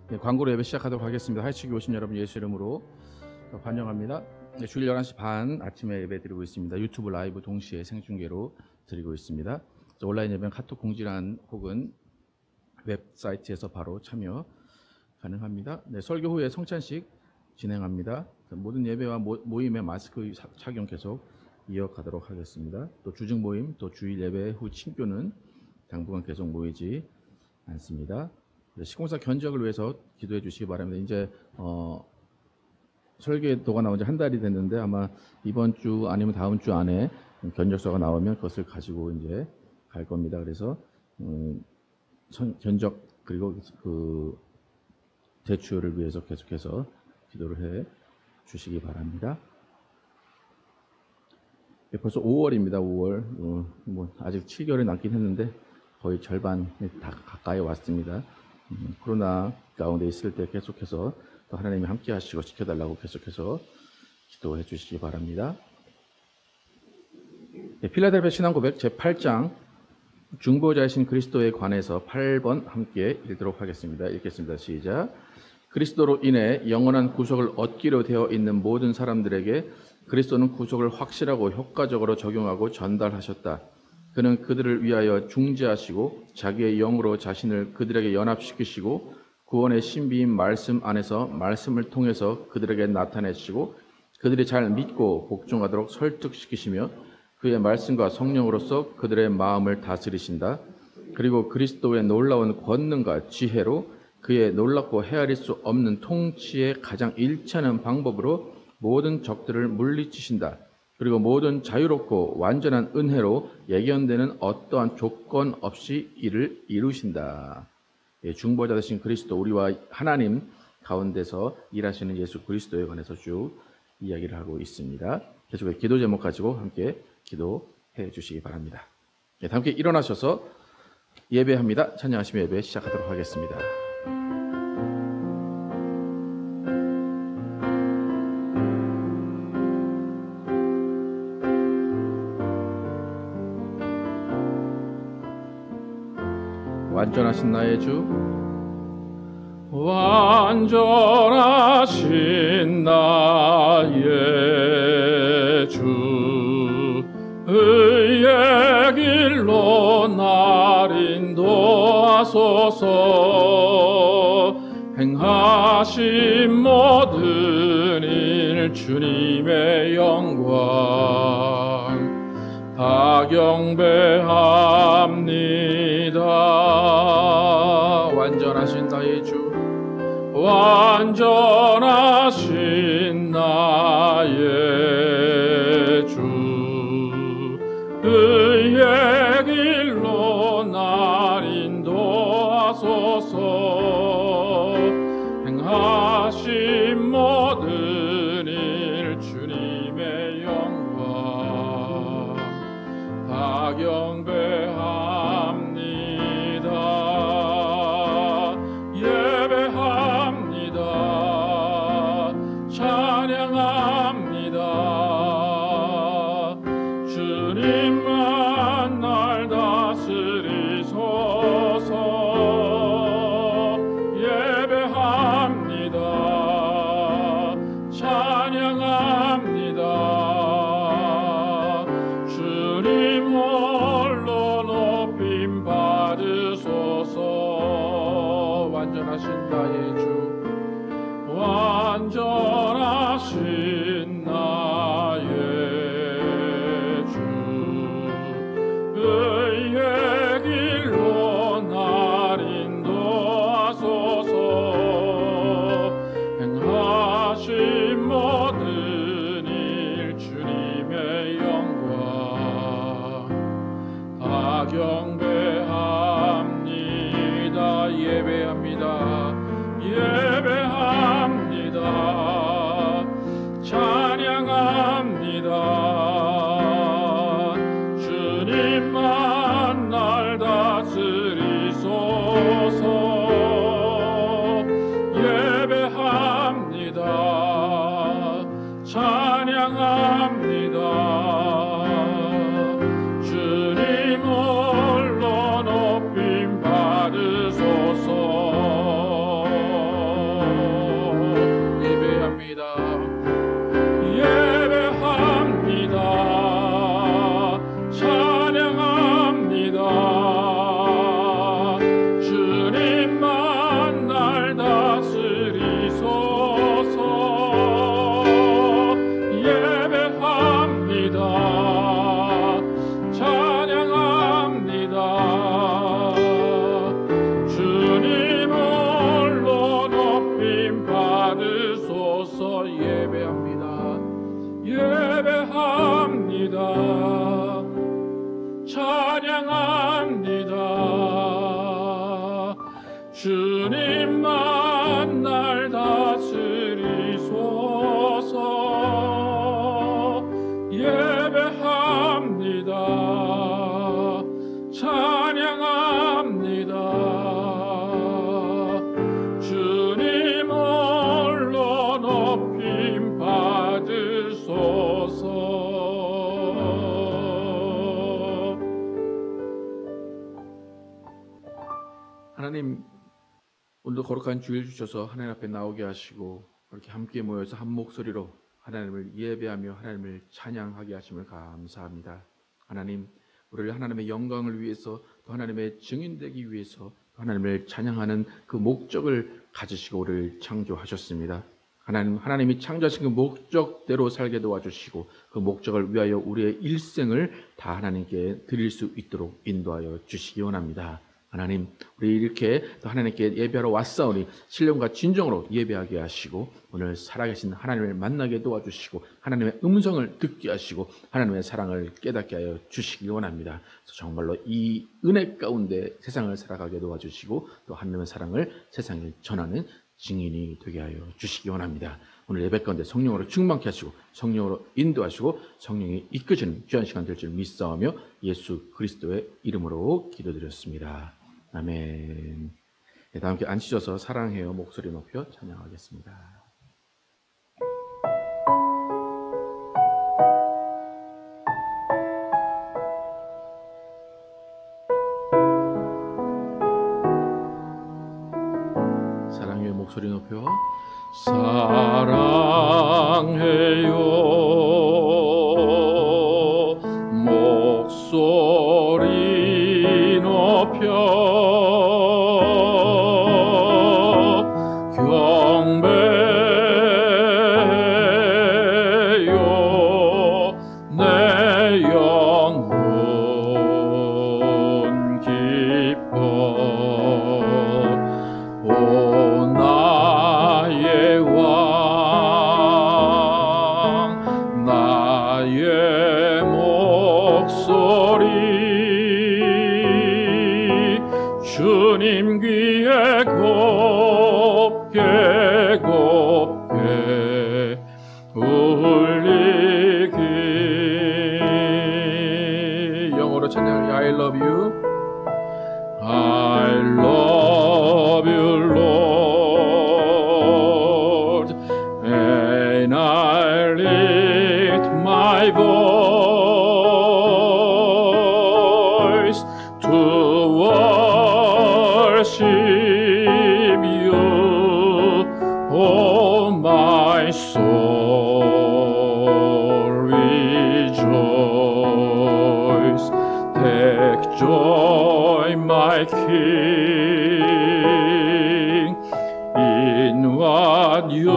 네, 광고로 예배 시작하도록 하겠습니다. 하이치기 오신 여러분 예수 이름으로 환영합니다. 네, 주일 11시 반 아침에 예배 드리고 있습니다. 유튜브 라이브 동시에 생중계로 드리고 있습니다. 온라인 예배는 카톡 공지란 혹은 웹사이트에서 바로 참여 가능합니다. 네, 설교 후에 성찬식 진행합니다. 모든 예배와 모임의 마스크 착용 계속 이어가도록 하겠습니다. 또 주중 모임, 또 주일 예배 후 친교는 당분간 계속 모이지 않습니다. 시공사 견적을 위해서 기도해 주시기 바랍니다. 이제 설계도가 나온 지 한 달이 됐는데 아마 이번 주 아니면 다음 주 안에 견적서가 나오면 그것을 가지고 이제 갈 겁니다. 그래서 견적 그리고 그 대출을 위해서 계속해서 기도를 해 주시기 바랍니다. 벌써 5월입니다. 5월 뭐 아직 7개월이 남긴 했는데 거의 절반 다 가까이 왔습니다. 코로나 가운데 있을 때 계속해서 또 하나님이 함께 하시고 지켜달라고 계속해서 기도해 주시기 바랍니다. 네, 필라델피아 신앙고백 제8장 중보자이신 그리스도에 관해서 8번 함께 읽도록 하겠습니다. 읽겠습니다. 시작. 그리스도로 인해 영원한 구속을 얻기로 되어 있는 모든 사람들에게 그리스도는 구속을 확실하고 효과적으로 적용하고 전달하셨다. 그는 그들을 위하여 중재하시고 자기의 영으로 자신을 그들에게 연합시키시고 구원의 신비인 말씀 안에서 말씀을 통해서 그들에게 나타내시고 그들이 잘 믿고 복종하도록 설득시키시며 그의 말씀과 성령으로서 그들의 마음을 다스리신다. 그리고 그리스도의 놀라운 권능과 지혜로 그의 놀랍고 헤아릴 수 없는 통치의 가장 일치하는 방법으로 모든 적들을 물리치신다. 그리고 모든 자유롭고 완전한 은혜로 예견되는 어떠한 조건 없이 이를 이루신다. 중보자 되신 그리스도, 우리와 하나님 가운데서 일하시는 예수 그리스도에 관해서 쭉 이야기를 하고 있습니다. 계속해서 기도 제목 가지고 함께 기도해 주시기 바랍니다. 다 함께 일어나셔서 예배합니다. 찬양하시며 예배 시작하도록 하겠습니다. 완전하신 나의 주, 완전하신 나의 주, 의의 길로 날 인도하소서. 행하신 모든 일 주님의 영광 다 경배합니다. 완전하신 나의 주, 완전하신 나의 주, 의의 길로 날 인도하소서. 행하신 모든 일 주님의 영광 다 경배합니다. 예배합니다. 찬양합니다. 주님만 날 다스리소서. 예배합니다. 찬양합니다. 주님 홀로 높임 받으소서. 완전하신 나의 주, 완전하신 나의 주, 의의 길로 날 인도하소서. 행하신 모든 일 주님의 영광 다 경배합니다. 예배합니다. 예배합니다. 찬양합니다. 주님만 날 다스리소서. 예배합니다. 찬양합니다. 주님 홀로 찬양합니다. 주님 홀로 높임 받으소서. 하나님, 오늘도 거룩한 주일 주셔서 하나님 앞에 나오게 하시고 그렇게 함께 모여서 한 목소리로 하나님을 예배하며 하나님을 찬양하게 하심을 감사합니다. 하나님, 우리를 하나님의 영광을 위해서 또 하나님의 증인되기 위해서 하나님을 찬양하는 그 목적을 가지시고 우리를 창조하셨습니다. 하나님이 창조하신 그 목적대로 살게 도와주시고 그 목적을 위하여 우리의 일생을 다 하나님께 드릴 수 있도록 인도하여 주시기 원합니다. 하나님, 우리 이렇게 또 하나님께 예배하러 왔사오니 신령과 진정으로 예배하게 하시고 오늘 살아계신 하나님을 만나게 도와주시고 하나님의 음성을 듣게 하시고 하나님의 사랑을 깨닫게 하여 주시기 원합니다. 그래서 정말로 이 은혜 가운데 세상을 살아가게 도와주시고 또 하나님의 사랑을 세상에 전하는 증인이 되게 하여 주시기 원합니다. 오늘 예배 가운데 성령으로 충만케 하시고 성령으로 인도하시고 성령이 이끄시는 귀한 시간 될 줄 믿사오며 예수 그리스도의 이름으로 기도드렸습니다. 아멘. 네, 다 함께 앉으셔서 사랑해요 목소리 높여 찬양하겠습니다. 사랑해요 목소리 높여 사랑해요 목소리 높여 경배해요 내 영혼 기뻐 오 나의 왕 나의 목소리 주님 귀에 곱게 곱게 울리기. 영어로 찬양을 I love you I love you, Lord, and I lift my voice to worship you, oh my soul, rejoice, take joy, my King, in what you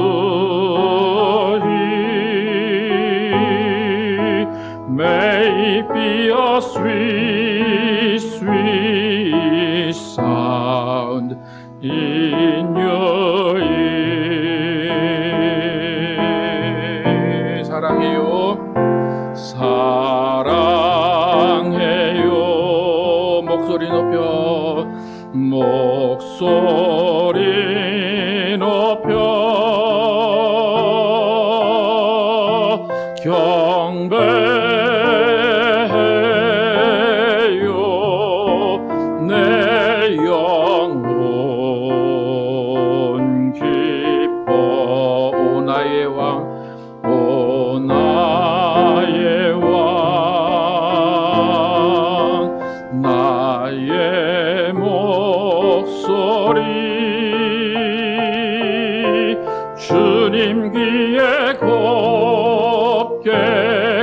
hear. May it be a sweet, sweet sound in your ear. 사랑해요 사랑해요 목소리 높여 목소리 높여 경배해요 내 영혼 기뻐 오 나의 왕 오 나의 왕 나의 목소리 주님 귀에 곱게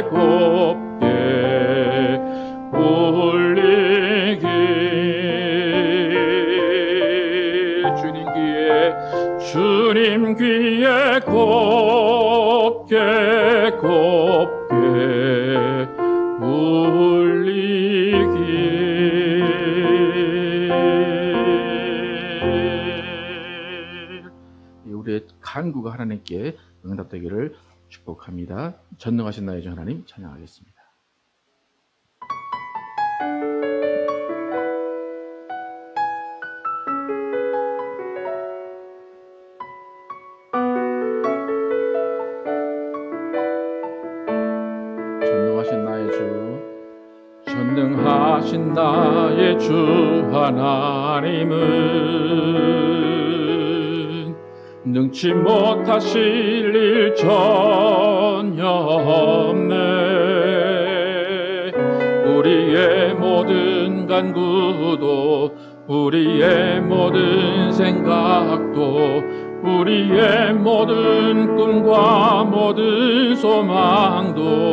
곱게 울리기. 주님 귀에 곱게 곱게 울리기. 우리의 간구가 하나님께 응답되기를 축복합니다. 전능하신 나의 주 하나님 찬양하겠습니다. 전능하신 나의 주 전능하신 나의 주 하나님은 능치 못하실 일 전혀 없네. 우리의 모든 간구도 우리의 모든 생각도 우리의 모든 꿈과 모든 소망도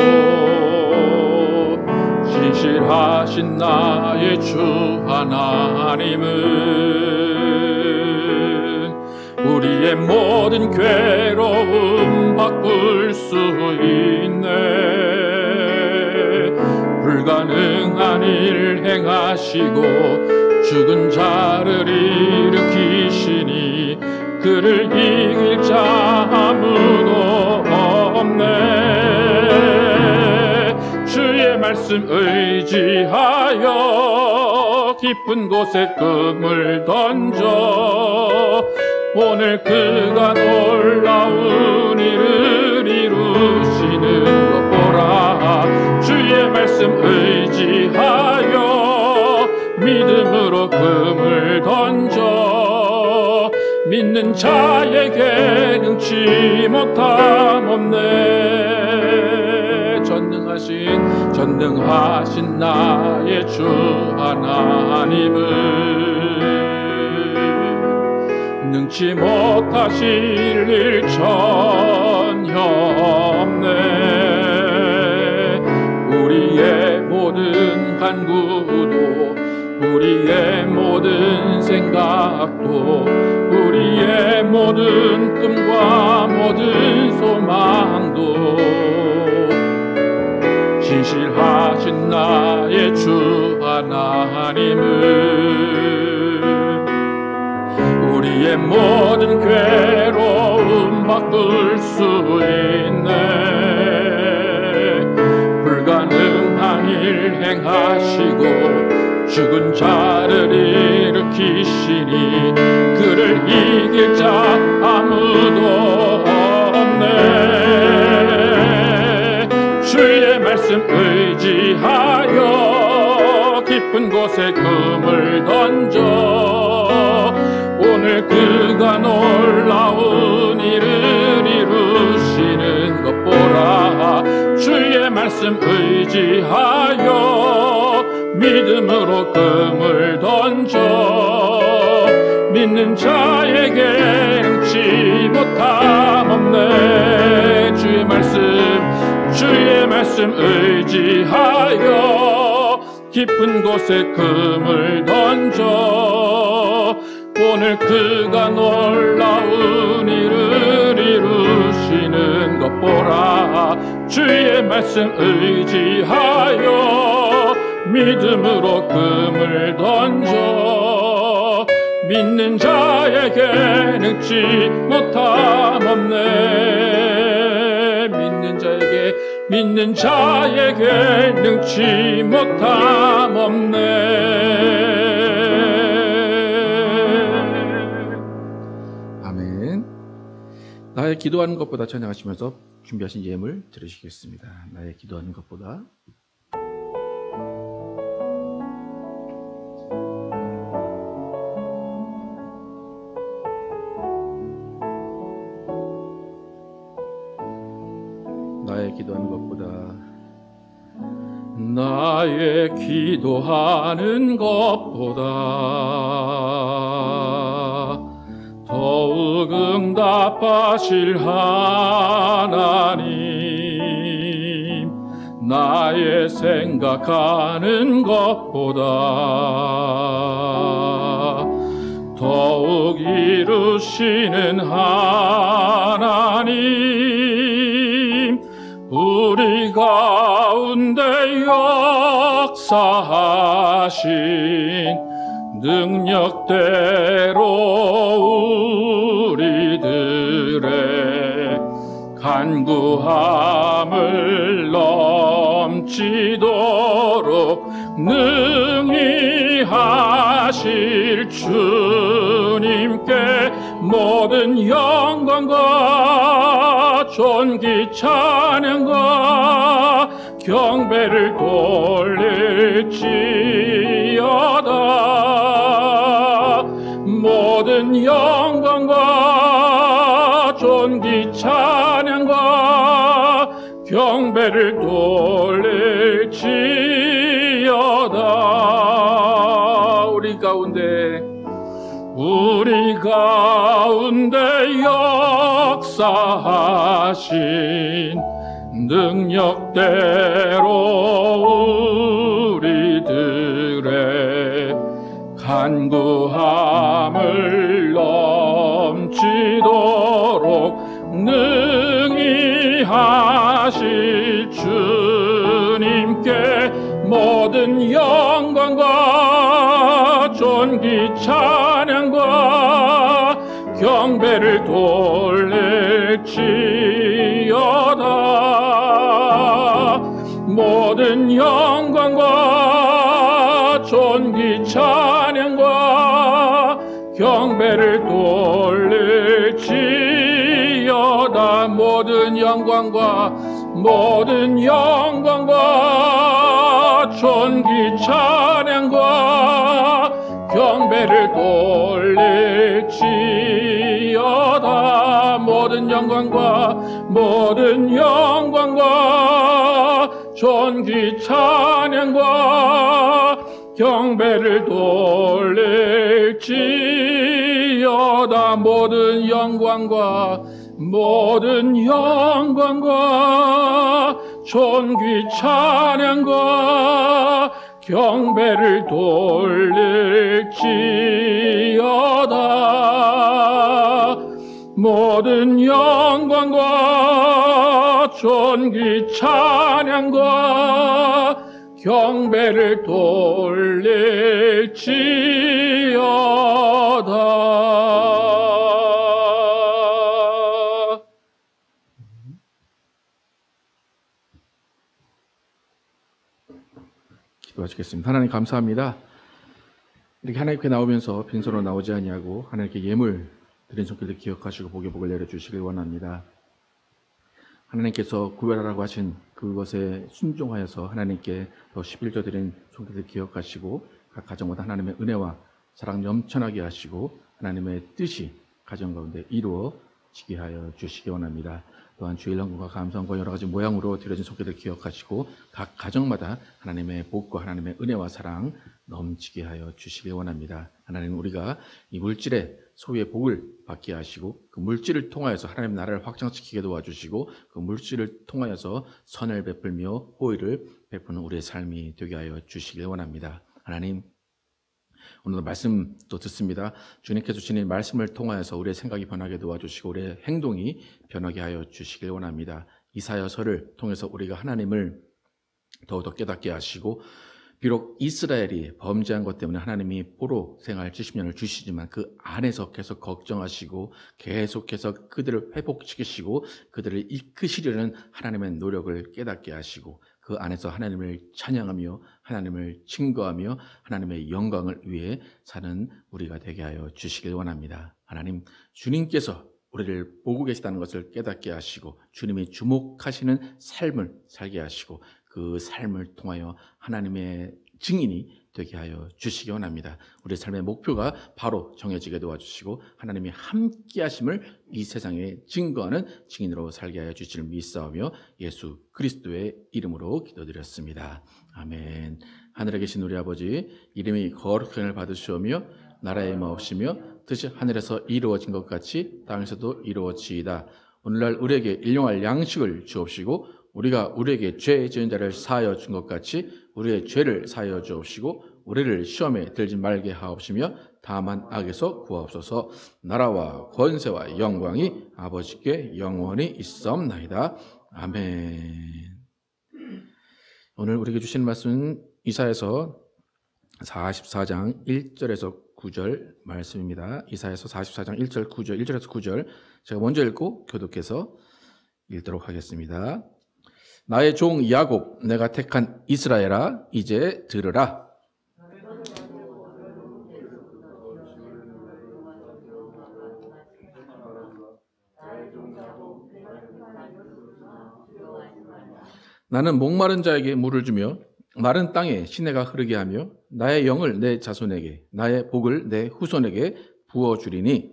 진실하신 나의 주 하나님은 우리의 모든 괴로움 바꿀 수 있네. 불가능한 일 행하시고 죽은 자를 일으키시니 그를 이길 자 아무도 없네. 주의 말씀 의지하여 깊은 곳에 꿈을 던져 오늘 그가 놀라운 일을 이루시는 것 보라. 주의 말씀 의지하여 믿음으로 금을 던져 믿는 자에게 능치 못함 없네. 전능하신 나의 주 하나님은 능치 못하실 일 전혀 없네. 우리의 모든 간구도 우리의 모든 생각도 우리의 모든 꿈과 모든 소망도 진실하신 나의 주 하나님은 우리의 모든 괴로움 바꿀 수 있네. 불가능한 일 행하시고 죽은 자를 일으키시니 그를 이길 자 아무도 없네. 주의 말씀 의지하여 깊은 곳에 금을 던져 오늘 그가 놀라운 일을 이루시는 것 보라. 주의 말씀 의지하여 믿음으로 금을 던져 믿는 자에게 능치 못함 없네. 주의 말씀 의지하여 깊은 곳에 금을 던져 오늘 그가 놀라운 일을 이루시는 것 보라. 주의 말씀 의지하여 믿음으로 금을 던져 믿는 자에게 능치 못함 없네. 믿는 자에게 능치 못함 없네. 아멘. 나의 기도하는 것보다 찬양하시면서 준비하신 예물 들으시겠습니다. 나의 기도하는 것보다. 나의 기도하는 것보다. 나의 기도하는 것보다 더욱 응답하실 하나님, 나의 생각하는 것보다 더욱 이루시는 하나님, 우리 가운데 역사하신 능력대로 우리들의 간구함을 넘치도록 능히 하실 주님께 모든 영광과 존귀 찬양과 경배를 돌릴 돌릴지어다. 모든 영광과 존귀 찬양과 경배를 돌릴지어다. 우리 가운데 역사하신 능력대로 우리들의 간구함을 넘치도록 능히 하실 주님께 모든 영광과 존귀 찬양과 경배를 돌릴지어다. 모든 영광과 존귀 찬양과 경배를 돌릴지어다. 모든 영광과 존귀 찬양과 경배를 돌릴지어다. 모든 영광과 존귀 찬양과 경배를 돌릴지어다. 모든 영광과 존귀 찬양과 경배를 돌릴지어다. 모든 영광과 존귀 찬양과 경배를 돌릴지어다. 기도하시겠습니다. 하나님 감사합니다. 이렇게 하나님께 나오면서 빈손으로 나오지 아니하고 하나님께 예물 드린 손길을 기억하시고 복을 내려주시길 원합니다. 하나님께서 구별하라고 하신 그것에 순종하여서 하나님께 더 11조 드린 손길을 기억하시고 각 가정마다 하나님의 은혜와 사랑 넘쳐나게 하시고 하나님의 뜻이 가정 가운데 이루어지게 하여 주시기 원합니다. 또한 주일 헌금과 감사함과 여러 가지 모양으로 드려진 손길을 기억하시고 각 가정마다 하나님의 복과 하나님의 은혜와 사랑 넘치게 하여 주시기 원합니다. 하나님, 우리가 이 물질의 소유의 복을 받게 하시고 그 물질을 통하여서 하나님 나라를 확장시키게 도와주시고 그 물질을 통하여서 선을 베풀며 호의를 베푸는 우리의 삶이 되게 하여 주시길 원합니다. 하나님, 오늘도 말씀도 듣습니다. 주님께서 주신 말씀을 통하여서 우리의 생각이 변하게 도와주시고 우리의 행동이 변하게 하여 주시길 원합니다. 이사야서를 통해서 우리가 하나님을 더욱더 깨닫게 하시고 비록 이스라엘이 범죄한 것 때문에 하나님이 포로 생활 70년을 주시지만 그 안에서 계속 걱정하시고 계속해서 그들을 회복시키시고 그들을 이끄시려는 하나님의 노력을 깨닫게 하시고 그 안에서 하나님을 찬양하며 하나님을 증거하며 하나님의 영광을 위해 사는 우리가 되게 하여 주시길 원합니다. 하나님, 주님께서 우리를 보고 계시다는 것을 깨닫게 하시고 주님이 주목하시는 삶을 살게 하시고 그 삶을 통하여 하나님의 증인이 되게 하여 주시기 원합니다. 우리의 삶의 목표가 바로 정해지게 도와주시고 하나님이 함께 하심을 이 세상에 증거하는 증인으로 살게 하여 주시를 믿사오며 예수 그리스도의 이름으로 기도드렸습니다. 아멘. 하늘에 계신 우리 아버지, 이름이 거룩함을 받으시오며 나라의 마옵시며 뜻이 하늘에서 이루어진 것 같이 땅에서도 이루어지이다. 오늘날 우리에게 일용할 양식을 주옵시고 우리가 우리에게 죄 지은 자를 사하여 준 것 같이 우리의 죄를 사하여 주옵시고 우리를 시험에 들지 말게 하옵시며 다만 악에서 구하옵소서. 나라와 권세와 영광이 아버지께 영원히 있사옵나이다. 아멘. 오늘 우리에게 주신 말씀은 이사야서 44장 1절에서 9절 말씀입니다. 이사야서 44장 1절 9절 1절에서 9절 제가 먼저 읽고 교독해서 읽도록 하겠습니다. 나의 종 야곱, 내가 택한 이스라엘아, 이제 들으라. 나는 목마른 자에게 물을 주며 마른 땅에 시내가 흐르게 하며 나의 영을 내 자손에게 나의 복을 내 후손에게 부어주리니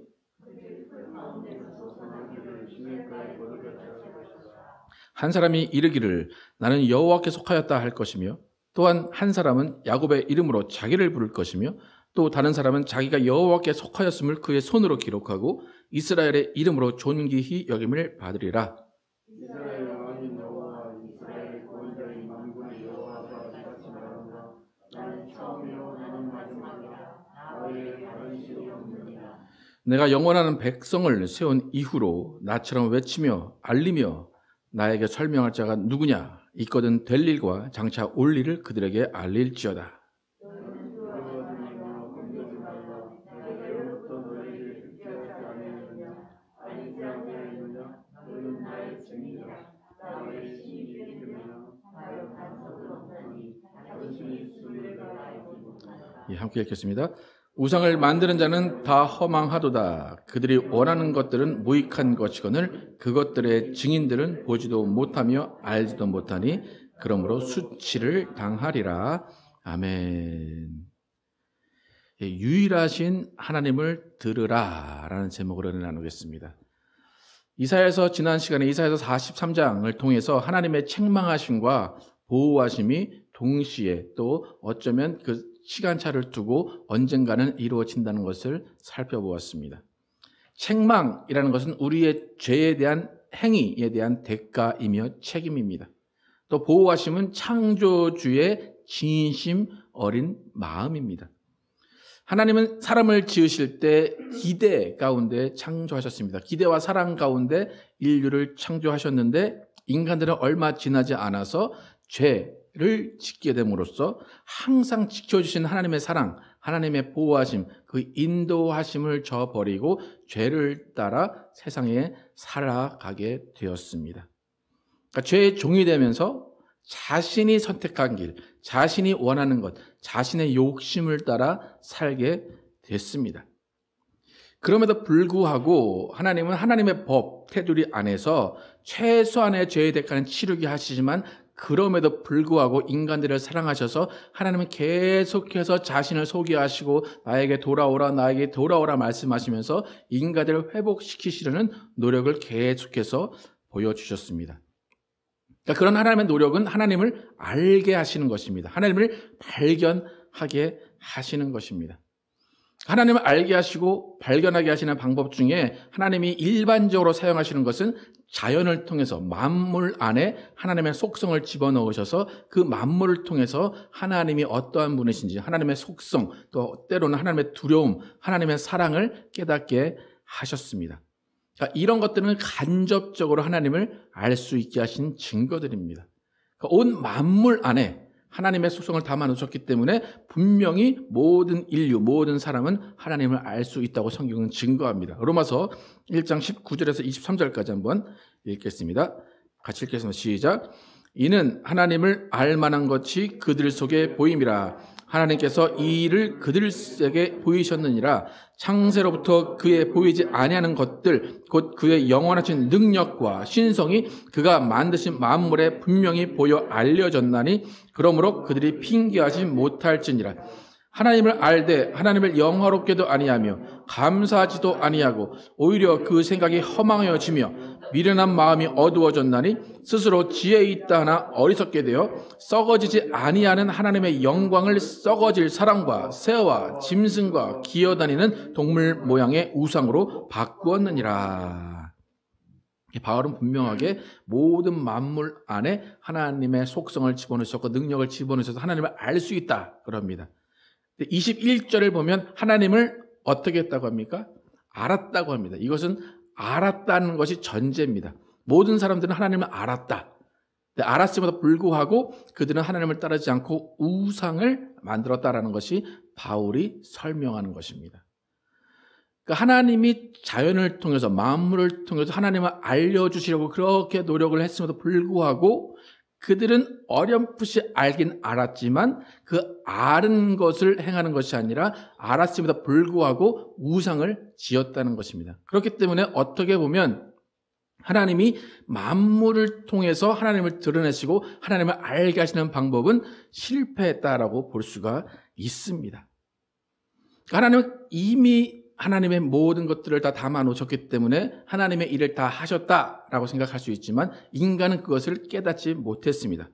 한 사람이 이르기를 나는 여호와께 속하였다 할 것이며 또한 한 사람은 야곱의 이름으로 자기를 부를 것이며 또 다른 사람은 자기가 여호와께 속하였음을 그의 손으로 기록하고 이스라엘의 이름으로 존귀히 여김을 받으리라. 내가 영원한 백성을 세운 이후로 나처럼 외치며 알리며 나에게 설명할 자가 누구냐? 있거든 될 일과 장차 올 일을 그들에게 알릴지어다. 예, 함께 읽겠습니다. 우상을 만드는 자는 다 허망하도다. 그들이 원하는 것들은 무익한 것이거늘 그것들의 증인들은 보지도 못하며 알지도 못하니 그러므로 수치를 당하리라. 아멘. 예, 유일하신 하나님을 들으라 라는 제목으로 나누겠습니다. 이사야서 지난 시간에 이사야서 43장을 통해서 하나님의 책망하심과 보호하심이 동시에 또 어쩌면 그 시간차를 두고 언젠가는 이루어진다는 것을 살펴보았습니다. 책망이라는 것은 우리의 죄에 대한 행위에 대한 대가이며 책임입니다. 또 보호하심은 창조주의 진심 어린 마음입니다. 하나님은 사람을 지으실 때 기대 가운데 창조하셨습니다. 기대와 사랑 가운데 인류를 창조하셨는데 인간들은 얼마 지나지 않아서 죄를 짓게 됨으로써 항상 지켜주신 하나님의 사랑, 하나님의 보호하심, 그 인도하심을 저버리고 죄를 따라 세상에 살아가게 되었습니다. 그러니까 죄의 종이 되면서 자신이 선택한 길, 자신이 원하는 것, 자신의 욕심을 따라 살게 됐습니다. 그럼에도 불구하고 하나님은 하나님의 법, 테두리 안에서 최소한의 죄의 대가는 치르게 하시지만 그럼에도 불구하고 인간들을 사랑하셔서 하나님은 계속해서 자신을 소개하시고 나에게 돌아오라 말씀하시면서 인간들을 회복시키시려는 노력을 계속해서 보여주셨습니다. 그러니까 그런 하나님의 노력은 하나님을 알게 하시는 것입니다. 하나님을 발견하게 하시는 것입니다. 하나님을 알게 하시고 발견하게 하시는 방법 중에 하나님이 일반적으로 사용하시는 것은 자연을 통해서 만물 안에 하나님의 속성을 집어넣으셔서 그 만물을 통해서 하나님이 어떠한 분이신지 하나님의 속성 또 때로는 하나님의 두려움, 하나님의 사랑을 깨닫게 하셨습니다. 그러니까 이런 것들은 간접적으로 하나님을 알 수 있게 하신 증거들입니다. 그러니까 온 만물 안에 하나님의 속성을 담아 놓으셨기 때문에 분명히 모든 인류, 모든 사람은 하나님을 알 수 있다고 성경은 증거합니다. 로마서 1장 19절에서 23절까지 한번 읽겠습니다. 같이 읽겠습니다. 시작. 이는 하나님을 알 만한 것이 그들 속에 보임이라. 하나님께서 이 일을 그들에게 보이셨느니라. 창세로부터 그의 보이지 아니하는 것들 곧 그의 영원하신 능력과 신성이 그가 만드신 만물에 분명히 보여 알려졌나니 그러므로 그들이 핑계하지 못할지니라. 하나님을 알되 하나님을 영화롭게도 아니하며 감사하지도 아니하고 오히려 그 생각이 허망해지며 미련한 마음이 어두워졌나니 스스로 지혜 있다 하나 어리석게 되어 썩어지지 아니하는 하나님의 영광을 썩어질 사람과 새와 짐승과 기어다니는 동물 모양의 우상으로 바꾸었느니라. 바울은 분명하게 모든 만물 안에 하나님의 속성을 집어넣으셨고 능력을 집어넣으셔서 하나님을 알 수 있다 그럽니다. 21절을 보면 하나님을 어떻게 했다고 합니까? 알았다고 합니다. 이것은 알았다는 것이 전제입니다. 모든 사람들은 하나님을 알았다. 알았음에도 불구하고 그들은 하나님을 따르지 않고 우상을 만들었다라는 것이 바울이 설명하는 것입니다. 그러니까 하나님이 자연을 통해서 만물을 통해서 하나님을 알려주시려고 그렇게 노력을 했음에도 불구하고 그들은 어렴풋이 알긴 알았지만 그 아는 것을 행하는 것이 아니라 알았음에도 불구하고 우상을 지었다는 것입니다. 그렇기 때문에 어떻게 보면 하나님이 만물을 통해서 하나님을 드러내시고 하나님을 알게 하시는 방법은 실패했다라고 볼 수가 있습니다. 하나님은 이미 하나님의 모든 것들을 다 담아 놓으셨기 때문에 하나님의 일을 다 하셨다라고 생각할 수 있지만 인간은 그것을 깨닫지 못했습니다.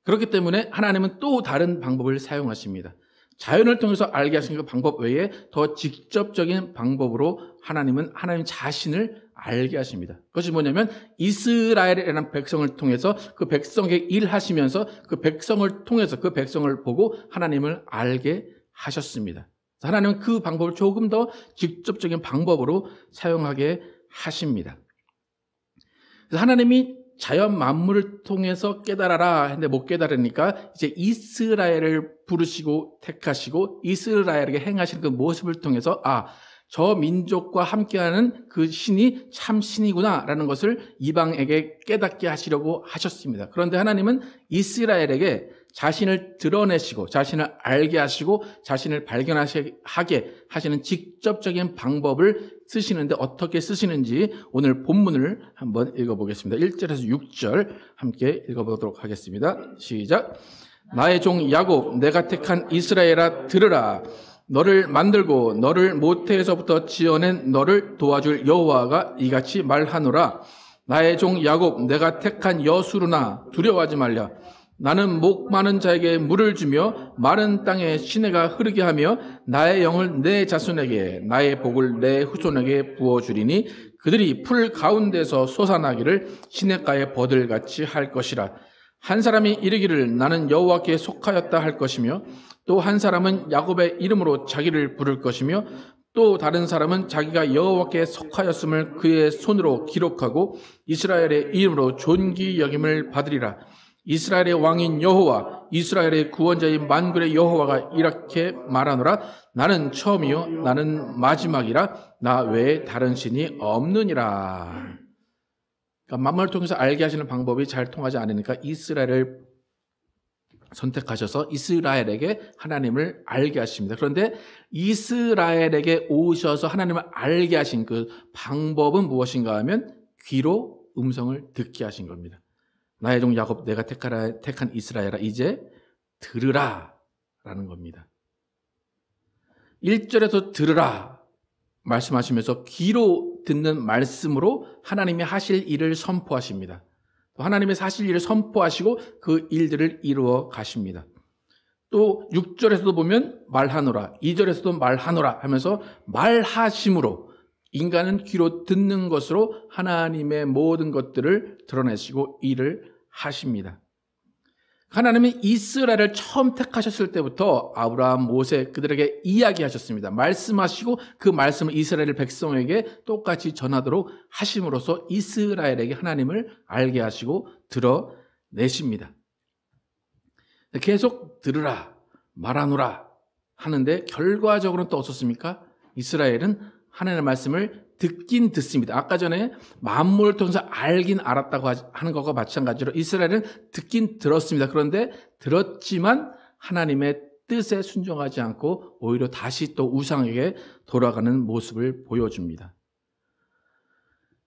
그렇기 때문에 하나님은 또 다른 방법을 사용하십니다. 자연을 통해서 알게 하신 그 방법 외에 더 직접적인 방법으로 하나님은 하나님 자신을 알게 하십니다. 그것이 뭐냐면 이스라엘이라는 백성을 통해서 그 백성에게 일하시면서 그 백성을 통해서 그 백성을 보고 하나님을 알게 하셨습니다. 하나님은 그 방법을 조금 더 직접적인 방법으로 사용하게 하십니다. 그래서 하나님이 자연 만물을 통해서 깨달아라 했는데 못 깨달으니까 이제 이스라엘을 부르시고 택하시고 이스라엘에게 행하시는 그 모습을 통해서 저 민족과 함께하는 그 신이 참 신이구나라는 것을 이방에게 깨닫게 하시려고 하셨습니다. 그런데 하나님은 이스라엘에게 자신을 드러내시고 자신을 알게 하시고 자신을 발견하게 하시는 직접적인 방법을 쓰시는데 어떻게 쓰시는지 오늘 본문을 한번 읽어보겠습니다. 1절에서 6절 함께 읽어보도록 하겠습니다. 시작. 나의 종 야곱 내가 택한 이스라엘아 들으라. 너를 만들고 너를 모태에서부터 지어낸 너를 도와줄 여호와가 이같이 말하노라. 나의 종 야곱 내가 택한 여수르나 두려워하지 말라. 나는 목 마른 자에게 물을 주며 마른 땅에 시내가 흐르게 하며 나의 영을 내 자손에게 나의 복을 내 후손에게 부어주리니 그들이 풀 가운데서 솟아나기를 시냇가의 버들같이 할 것이라. 한 사람이 이르기를 나는 여호와께 속하였다 할 것이며 또 한 사람은 야곱의 이름으로 자기를 부를 것이며 또 다른 사람은 자기가 여호와께 속하였음을 그의 손으로 기록하고 이스라엘의 이름으로 존귀 여김을 받으리라. 이스라엘의 왕인 여호와 이스라엘의 구원자인 만군의 여호와가 이렇게 말하노라. 나는 처음이요 나는 마지막이라. 나 외에 다른 신이 없느니라. 그러니까 만물을 통해서 알게 하시는 방법이 잘 통하지 않으니까 이스라엘을 선택하셔서 이스라엘에게 하나님을 알게 하십니다. 그런데 이스라엘에게 오셔서 하나님을 알게 하신 그 방법은 무엇인가 하면 귀로 음성을 듣게 하신 겁니다. 나의 종 야곱 내가 택한 이스라엘아 이제 들으라 라는 겁니다. 1절에서 들으라 말씀하시면서 귀로 듣는 말씀으로 하나님이 하실 일을 선포하십니다. 하나님의 하실 일을 선포하시고 그 일들을 이루어 가십니다. 또 6절에서도 보면 말하노라 2절에서도 말하노라 하면서 말하심으로 인간은 귀로 듣는 것으로 하나님의 모든 것들을 드러내시고 일을 하십니다. 하나님은 이스라엘을 처음 택하셨을 때부터 아브라함, 모세 그들에게 이야기하셨습니다. 말씀하시고 그 말씀을 이스라엘 백성에게 똑같이 전하도록 하심으로써 이스라엘에게 하나님을 알게 하시고 드러내십니다. 계속 들으라, 말하노라 하는데 결과적으로는 또 어떻습니까? 이스라엘은 하나님의 말씀을 듣긴 듣습니다. 아까 전에 만물을 통해서 알긴 알았다고 하는 것과 마찬가지로 이스라엘은 듣긴 들었습니다. 그런데 들었지만 하나님의 뜻에 순종하지 않고 오히려 다시 또 우상에게 돌아가는 모습을 보여줍니다.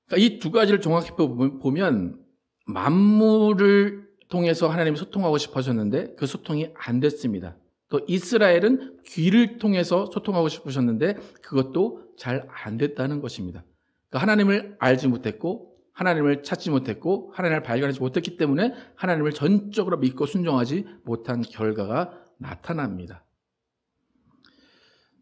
그러니까 이 두 가지를 종합해 보면 만물을 통해서 하나님이 소통하고 싶으셨는데 그 소통이 안 됐습니다. 또 이스라엘은 귀를 통해서 소통하고 싶으셨는데 그것도 잘 안 됐다는 것입니다. 그러니까 하나님을 알지 못했고 하나님을 찾지 못했고 하나님을 발견하지 못했기 때문에 하나님을 전적으로 믿고 순종하지 못한 결과가 나타납니다.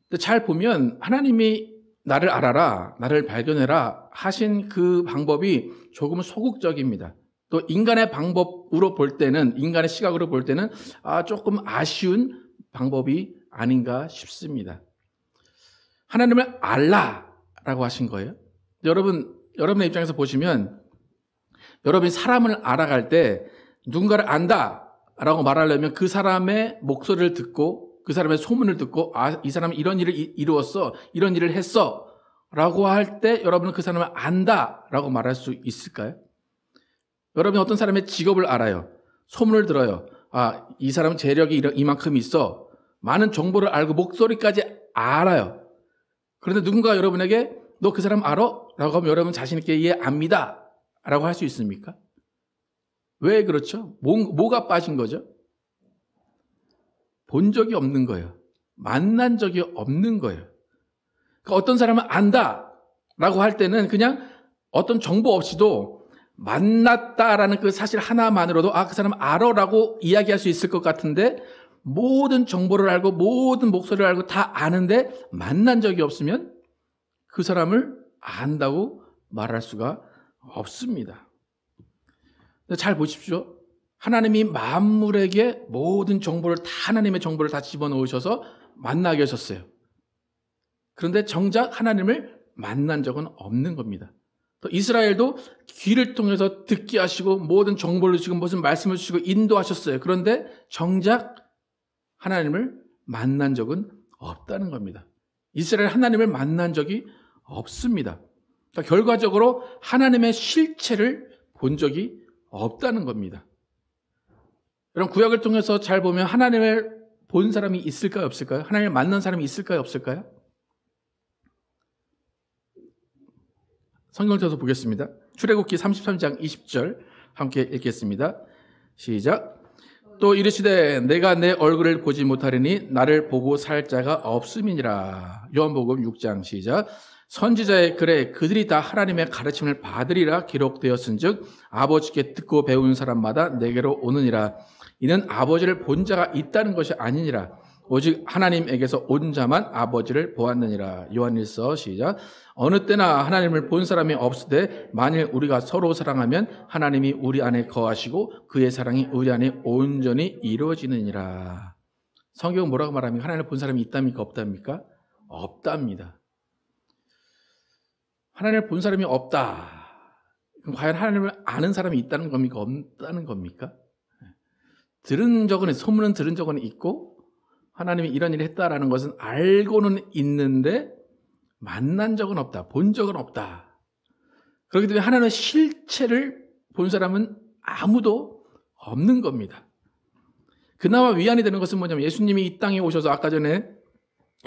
근데 잘 보면 하나님이 나를 알아라, 나를 발견해라 하신 그 방법이 조금 소극적입니다. 또 인간의 방법으로 볼 때는 인간의 시각으로 볼 때는 조금 아쉬운 방법이 아닌가 싶습니다. 하나님을 알라라고 하신 거예요. 여러분의 입장에서 보시면 여러분이 사람을 알아갈 때 누군가를 안다라고 말하려면 그 사람의 목소리를 듣고 그 사람의 소문을 듣고 이 사람은 이런 일을 이루었어, 이런 일을 했어 라고 할 때 여러분은 그 사람을 안다라고 말할 수 있을까요? 여러분이 어떤 사람의 직업을 알아요. 소문을 들어요. 이 사람은 재력이 이만큼 있어. 많은 정보를 알고 목소리까지 알아요. 그런데 누군가 여러분에게 너 그 사람 알아? 라고 하면 여러분 자신 있게 예, 압니다 라고 할 수 있습니까? 왜 그렇죠? 뭐가 빠진 거죠? 본 적이 없는 거예요. 만난 적이 없는 거예요. 그러니까 어떤 사람은 안다 라고 할 때는 그냥 어떤 정보 없이도 만났다라는 그 사실 하나만으로도 그 사람 알아라고 이야기할 수 있을 것 같은데, 모든 정보를 알고 모든 목소리를 알고 다 아는데 만난 적이 없으면 그 사람을 안다고 말할 수가 없습니다. 잘 보십시오. 하나님이 만물에게 모든 정보를 하나님의 정보를 다 집어넣으셔서 만나게 하셨어요. 그런데 정작 하나님을 만난 적은 없는 겁니다. 또 이스라엘도 귀를 통해서 듣게 하시고 모든 정보를 주시고 무슨 말씀을 주시고 인도하셨어요. 그런데 정작 하나님을 만난 적은 없다는 겁니다. 이스라엘 하나님을 만난 적이 없습니다. 그러니까 결과적으로 하나님의 실체를 본 적이 없다는 겁니다. 여러분, 구약을 통해서 잘 보면 하나님을 본 사람이 있을까요, 없을까요? 하나님을 만난 사람이 있을까요, 없을까요? 성경을 펴서 보겠습니다. 출애굽기 33장 20절 함께 읽겠습니다. 시작. 또 이르시되 내가 내 얼굴을 보지 못하리니 나를 보고 살 자가 없음이니라. 요한복음 6장 시작. 선지자의 글에 그들이 다 하나님의 가르침을 받으리라 기록되었은즉 아버지께 듣고 배운 사람마다 내게로 오느니라. 이는 아버지를 본 자가 있다는 것이 아니니라. 오직 하나님에게서 온 자만 아버지를 보았느니라. 요한일서 시작. 어느 때나 하나님을 본 사람이 없으되 만일 우리가 서로 사랑하면 하나님이 우리 안에 거하시고 그의 사랑이 우리 안에 온전히 이루어지느니라. 성경은 뭐라고 말합니까? 하나님을 본 사람이 있답니까, 없답니까? 없답니다. 하나님을 본 사람이 없다. 그럼 과연 하나님을 아는 사람이 있다는 겁니까, 없다는 겁니까? 들은 적은, 소문은 들은 적은 있고 하나님이 이런 일을 했다라는 것은 알고는 있는데 만난 적은 없다, 본 적은 없다. 그렇기 때문에 하나님의 실체를 본 사람은 아무도 없는 겁니다. 그나마 위안이 되는 것은 뭐냐면 예수님이 이 땅에 오셔서 아까 전에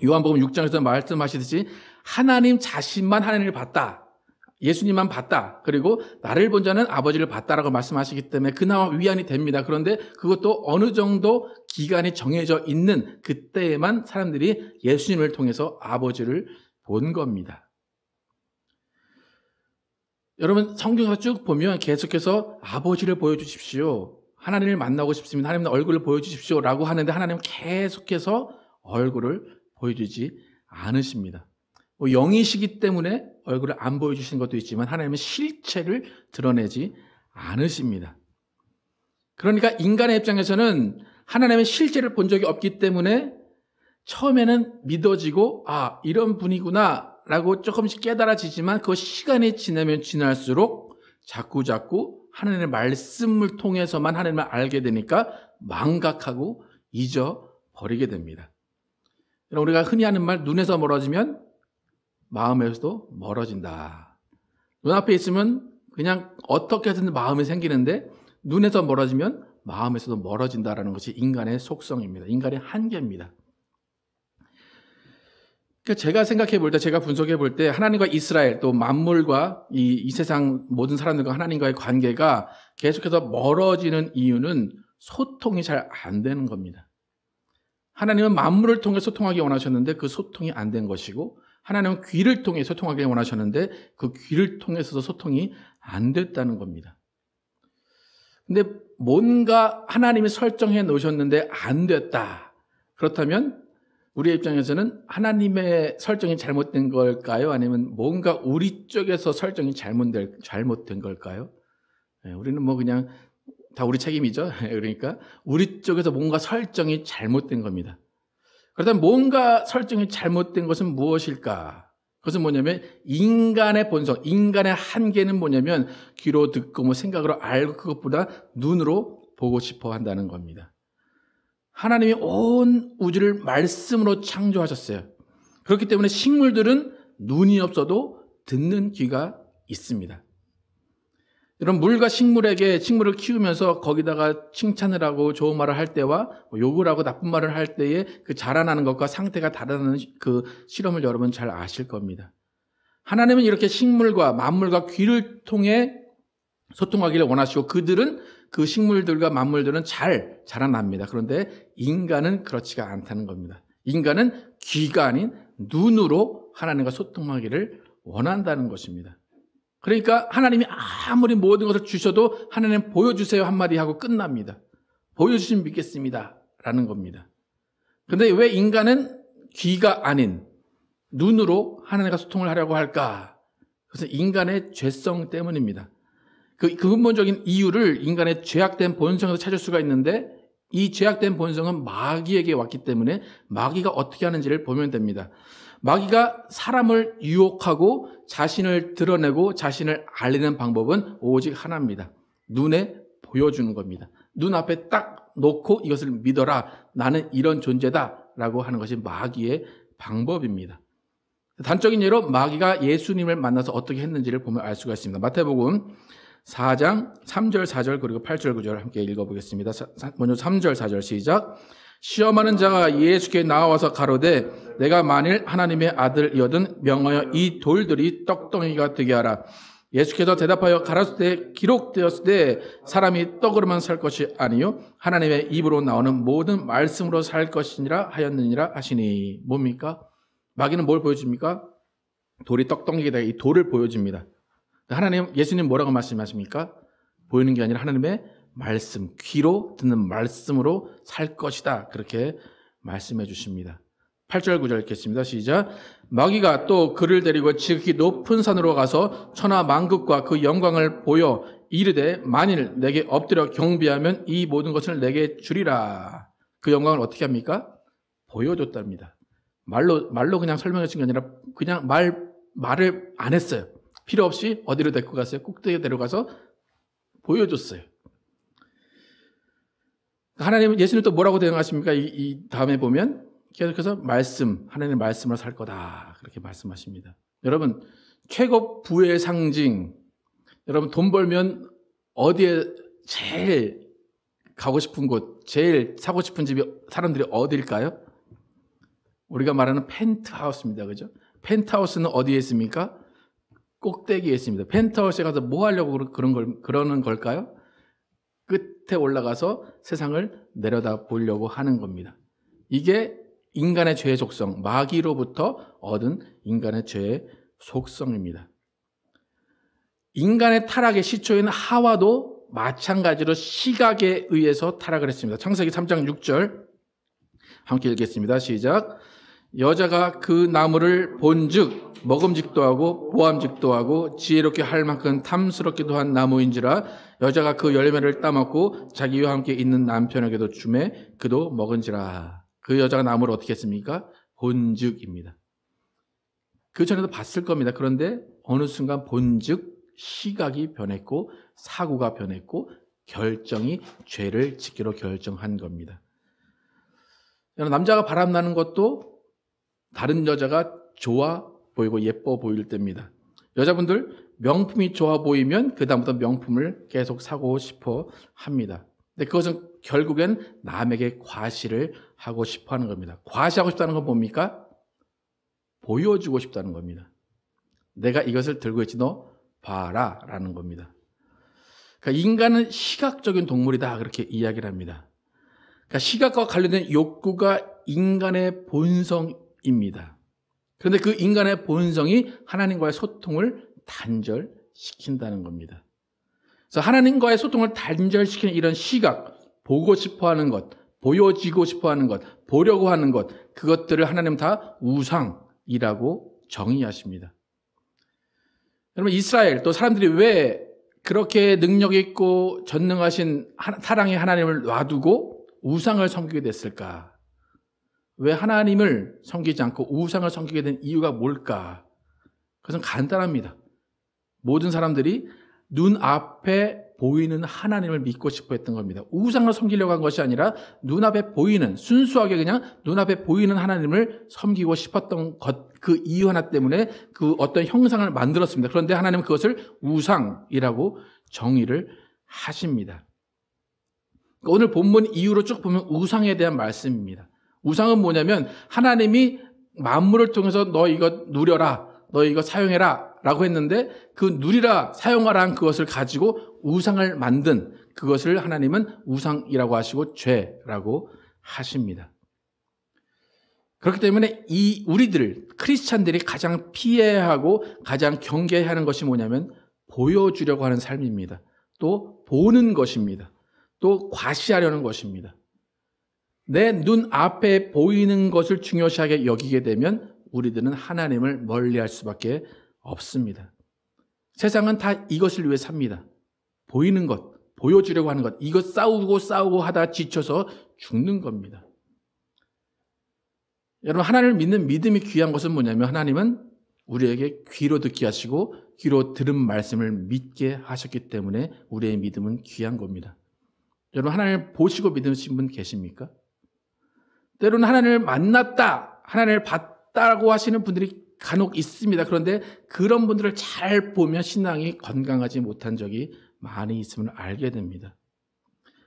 요한복음 6장에서 말씀하시듯이 하나님 자신만 하나님을 봤다, 예수님만 봤다, 그리고 나를 본 자는 아버지를 봤다라고 말씀하시기 때문에 그나마 위안이 됩니다. 그런데 그것도 어느 정도 기간이 정해져 있는 그때에만 사람들이 예수님을 통해서 아버지를 본 겁니다. 여러분, 성경에서 쭉 보면 계속해서 아버지를 보여주십시오, 하나님을 만나고 싶으면 하나님의 얼굴을 보여주십시오 라고 하는데 하나님은 계속해서 얼굴을 보여주지 않으십니다. 영이시기 때문에 얼굴을 안 보여주시는 것도 있지만 하나님은 실체를 드러내지 않으십니다. 그러니까 인간의 입장에서는 하나님의 실체를 본 적이 없기 때문에 처음에는 믿어지고 이런 분이구나 라고 조금씩 깨달아지지만 그 시간이 지나면 지날수록 자꾸 하나님의 말씀을 통해서만 하나님을 알게 되니까 망각하고 잊어버리게 됩니다. 우리가 흔히 하는 말, 눈에서 멀어지면 마음에서도 멀어진다. 눈앞에 있으면 그냥 어떻게든 마음이 생기는데 눈에서 멀어지면 마음에서도 멀어진다라는 것이 인간의 속성입니다. 인간의 한계입니다. 그러니까 제가 생각해 볼 때, 제가 분석해 볼 때 하나님과 이스라엘 또 만물과 이 세상 모든 사람들과 하나님과의 관계가 계속해서 멀어지는 이유는 소통이 잘 안 되는 겁니다. 하나님은 만물을 통해 소통하기 원하셨는데 그 소통이 안 된 것이고, 하나님은 귀를 통해 소통하기 원하셨는데 그 귀를 통해서도 소통이 안 됐다는 겁니다. 근데 뭔가 하나님이 설정해 놓으셨는데 안 됐다. 그렇다면 우리의 입장에서는 하나님의 설정이 잘못된 걸까요? 아니면 뭔가 우리 쪽에서 설정이 잘못된 걸까요? 우리는 그냥 다 우리 책임이죠. 그러니까 우리 쪽에서 뭔가 설정이 잘못된 겁니다. 그렇다면 뭔가 설정이 잘못된 것은 무엇일까? 그것은 뭐냐면 인간의 본성, 인간의 한계는 뭐냐면 귀로 듣고 생각으로 알고 그것보다 눈으로 보고 싶어 한다는 겁니다. 하나님이 온 우주를 말씀으로 창조하셨어요. 그렇기 때문에 식물들은 눈이 없어도 듣는 귀가 있습니다. 이런 물과 식물을 키우면서 거기다가 칭찬을 하고 좋은 말을 할 때와 욕을 하고 나쁜 말을 할 때에 그 자라나는 것과 상태가 다르다는 그 실험을 여러분 잘 아실 겁니다. 하나님은 이렇게 식물과 만물과 귀를 통해 소통하기를 원하시고 그들은 그 식물들과 만물들은 잘 자라납니다. 그런데 인간은 그렇지가 않다는 겁니다. 인간은 귀가 아닌 눈으로 하나님과 소통하기를 원한다는 것입니다. 그러니까 하나님이 아무리 모든 것을 주셔도 하나님 보여주세요 한마디 하고 끝납니다. 보여주시면 믿겠습니다 라는 겁니다. 그런데 왜 인간은 귀가 아닌 눈으로 하나님과 소통을 하려고 할까? 그것은 인간의 죄성 때문입니다. 그 근본적인 이유를 인간의 죄악된 본성에서 찾을 수가 있는데 이 죄악된 본성은 마귀에게 왔기 때문에 마귀가 어떻게 하는지를 보면 됩니다. 마귀가 사람을 유혹하고 자신을 드러내고 자신을 알리는 방법은 오직 하나입니다. 눈에 보여주는 겁니다. 눈앞에 딱 놓고 이것을 믿어라. 나는 이런 존재다 라고 하는 것이 마귀의 방법입니다. 단적인 예로 마귀가 예수님을 만나서 어떻게 했는지를 보면 알 수가 있습니다. 마태복음 4장 3절 4절 그리고 8절 9절 함께 읽어보겠습니다. 먼저 3절 4절 시작. 시험하는 자가 예수께 나와서 가로되 내가 만일 하나님의 아들이거든 명하여 이 돌들이 떡덩이가 되게 하라. 예수께서 대답하여 가라사대 기록되었을 때 사람이 떡으로만 살 것이 아니요 하나님의 입으로 나오는 모든 말씀으로 살 것이니라 하였느니라 하시니. 뭡니까? 마귀는 뭘 보여줍니까? 돌이 떡덩이가 되게 이 돌을 보여줍니다. 하나님, 예수님 뭐라고 말씀하십니까? 보이는 게 아니라 하나님의 말씀, 귀로 듣는 말씀으로 살 것이다. 그렇게 말씀해 주십니다. 8절 9절 읽겠습니다. 시작. 마귀가 또 그를 데리고 지극히 높은 산으로 가서 천하 만국과 그 영광을 보여 이르되 만일 내게 엎드려 경배하면 이 모든 것을 내게 주리라. 그 영광을 어떻게 합니까? 보여줬답니다. 말로 그냥 설명해 준 게 아니라 그냥 말을 안 했어요. 필요 없이 어디로 데리고 갔어요? 꼭대기에 데려가서 보여줬어요. 하나님은 예수님 또 뭐라고 대응하십니까? 이 다음에 보면 계속해서 하나님의 말씀으로 살 거다. 그렇게 말씀하십니다. 여러분, 최고 부의 상징. 여러분, 돈 벌면 어디에 제일 가고 싶은 곳, 제일 사고 싶은 집이 사람들이 어디일까요? 우리가 말하는 펜트하우스입니다. 그죠? 펜트하우스는 어디에 있습니까? 꼭대기에 있습니다. 펜트하우스에 가서 뭐 하려고 그러는 걸까요? 끝에 올라가서 세상을 내려다 보려고 하는 겁니다. 이게 인간의 죄의 속성, 마귀로부터 얻은 인간의 죄의 속성입니다. 인간의 타락의 시초인 하와도 마찬가지로 시각에 의해서 타락을 했습니다. 창세기 3장 6절 함께 읽겠습니다. 시작. 여자가 그 나무를 본즉 먹음직도 하고 보암직도 하고 지혜롭게 할 만큼 탐스럽기도 한 나무인지라 여자가 그 열매를 따먹고 자기와 함께 있는 남편에게도 주매 그도 먹은지라. 그 여자가 나무를 어떻게 했습니까? 본즉입니다. 그 전에도 봤을 겁니다. 그런데 어느 순간 본즉 시각이 변했고 사고가 변했고 결정이 죄를 짓기로 결정한 겁니다. 남자가 바람나는 것도 다른 여자가 좋아 보이고 예뻐 보일 때입니다. 여자분들 명품이 좋아 보이면 그 다음부터 명품을 계속 사고 싶어 합니다. 근데 그것은 결국엔 남에게 과시를 하고 싶어 하는 겁니다. 과시하고 싶다는 건 뭡니까? 보여주고 싶다는 겁니다. 내가 이것을 들고 있지 너 봐라 라는 겁니다. 그러니까 인간은 시각적인 동물이다 그렇게 이야기를 합니다. 그러니까 시각과 관련된 욕구가 인간의 본성입니다. 그런데 그 인간의 본성이 하나님과의 소통을 단절시킨다는 겁니다. 그래서 하나님과의 소통을 단절시키는 이런 시각, 보고 싶어 하는 것, 보여지고 싶어 하는 것, 보려고 하는 것, 그것들을 하나님 다 우상이라고 정의하십니다. 여러분, 이스라엘 또 사람들이 왜 그렇게 능력 있고 전능하신 사랑의 하나님을 놔두고 우상을 섬기게 됐을까? 왜 하나님을 섬기지 않고 우상을 섬기게 된 이유가 뭘까? 그것은 간단합니다. 모든 사람들이 눈앞에 보이는 하나님을 믿고 싶어 했던 겁니다. 우상을 섬기려고 한 것이 아니라 눈앞에 보이는, 순수하게 그냥 눈앞에 보이는 하나님을 섬기고 싶었던 것, 그 이유 하나 때문에 그 어떤 형상을 만들었습니다. 그런데 하나님은 그것을 우상이라고 정의를 하십니다. 오늘 본문 이유로 쭉 보면 우상에 대한 말씀입니다. 우상은 뭐냐면 하나님이 만물을 통해서 너 이거 누려라, 너 이거 사용해라 라고 했는데 그 누리라, 사용하라 한 그것을 가지고 우상을 만든 그것을 하나님은 우상이라고 하시고 죄라고 하십니다. 그렇기 때문에 우리들 크리스찬들이 가장 피해야 하고 가장 경계해야 하는 것이 뭐냐면 보여주려고 하는 삶입니다. 또 보는 것입니다. 또 과시하려는 것입니다. 내 눈 앞에 보이는 것을 중요시하게 여기게 되면 우리들은 하나님을 멀리할 수밖에 없습니다. 세상은 다 이것을 위해 삽니다. 보이는 것, 보여주려고 하는 것, 이것 싸우고 하다 지쳐서 죽는 겁니다. 여러분, 하나님을 믿는 믿음이 귀한 것은 뭐냐면 하나님은 우리에게 귀로 듣게 하시고 귀로 들은 말씀을 믿게 하셨기 때문에 우리의 믿음은 귀한 겁니다. 여러분, 하나님을 보시고 믿으신 분 계십니까? 때로는 하나님을 만났다, 하나님을 봤다고 하시는 분들이 간혹 있습니다. 그런데 그런 분들을 잘 보면 신앙이 건강하지 못한 적이 많이 있음을 알게 됩니다.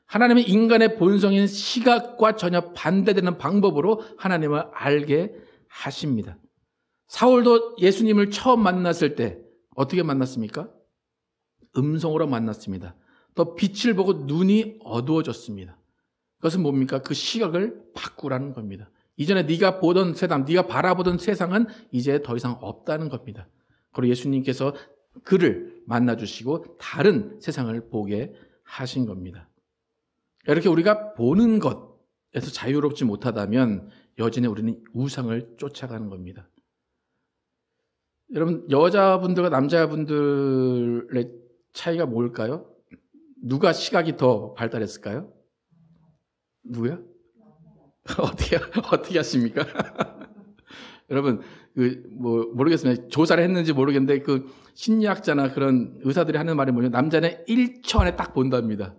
하나님은 인간의 본성인 시각과 전혀 반대되는 방법으로 하나님을 알게 하십니다. 사울도 예수님을 처음 만났을 때 어떻게 만났습니까? 음성으로 만났습니다. 또 빛을 보고 눈이 어두워졌습니다. 그것은 뭡니까? 그 시각을 바꾸라는 겁니다. 이전에 네가 보던 세상, 네가 바라보던 세상은 이제 더 이상 없다는 겁니다. 그리고 예수님께서 그를 만나주시고 다른 세상을 보게 하신 겁니다. 이렇게 우리가 보는 것에서 자유롭지 못하다면 여전히 우리는 우상을 쫓아가는 겁니다. 여러분, 여자분들과 남자분들의 차이가 뭘까요? 누가 시각이 더 발달했을까요? 누구야? 어떻게 하십니까? 여러분, 모르겠습니다. 조사를 했는지 모르겠는데, 심리학자나 그런 의사들이 하는 말이 뭐냐면, 남자는 1초 안에 딱 본답니다.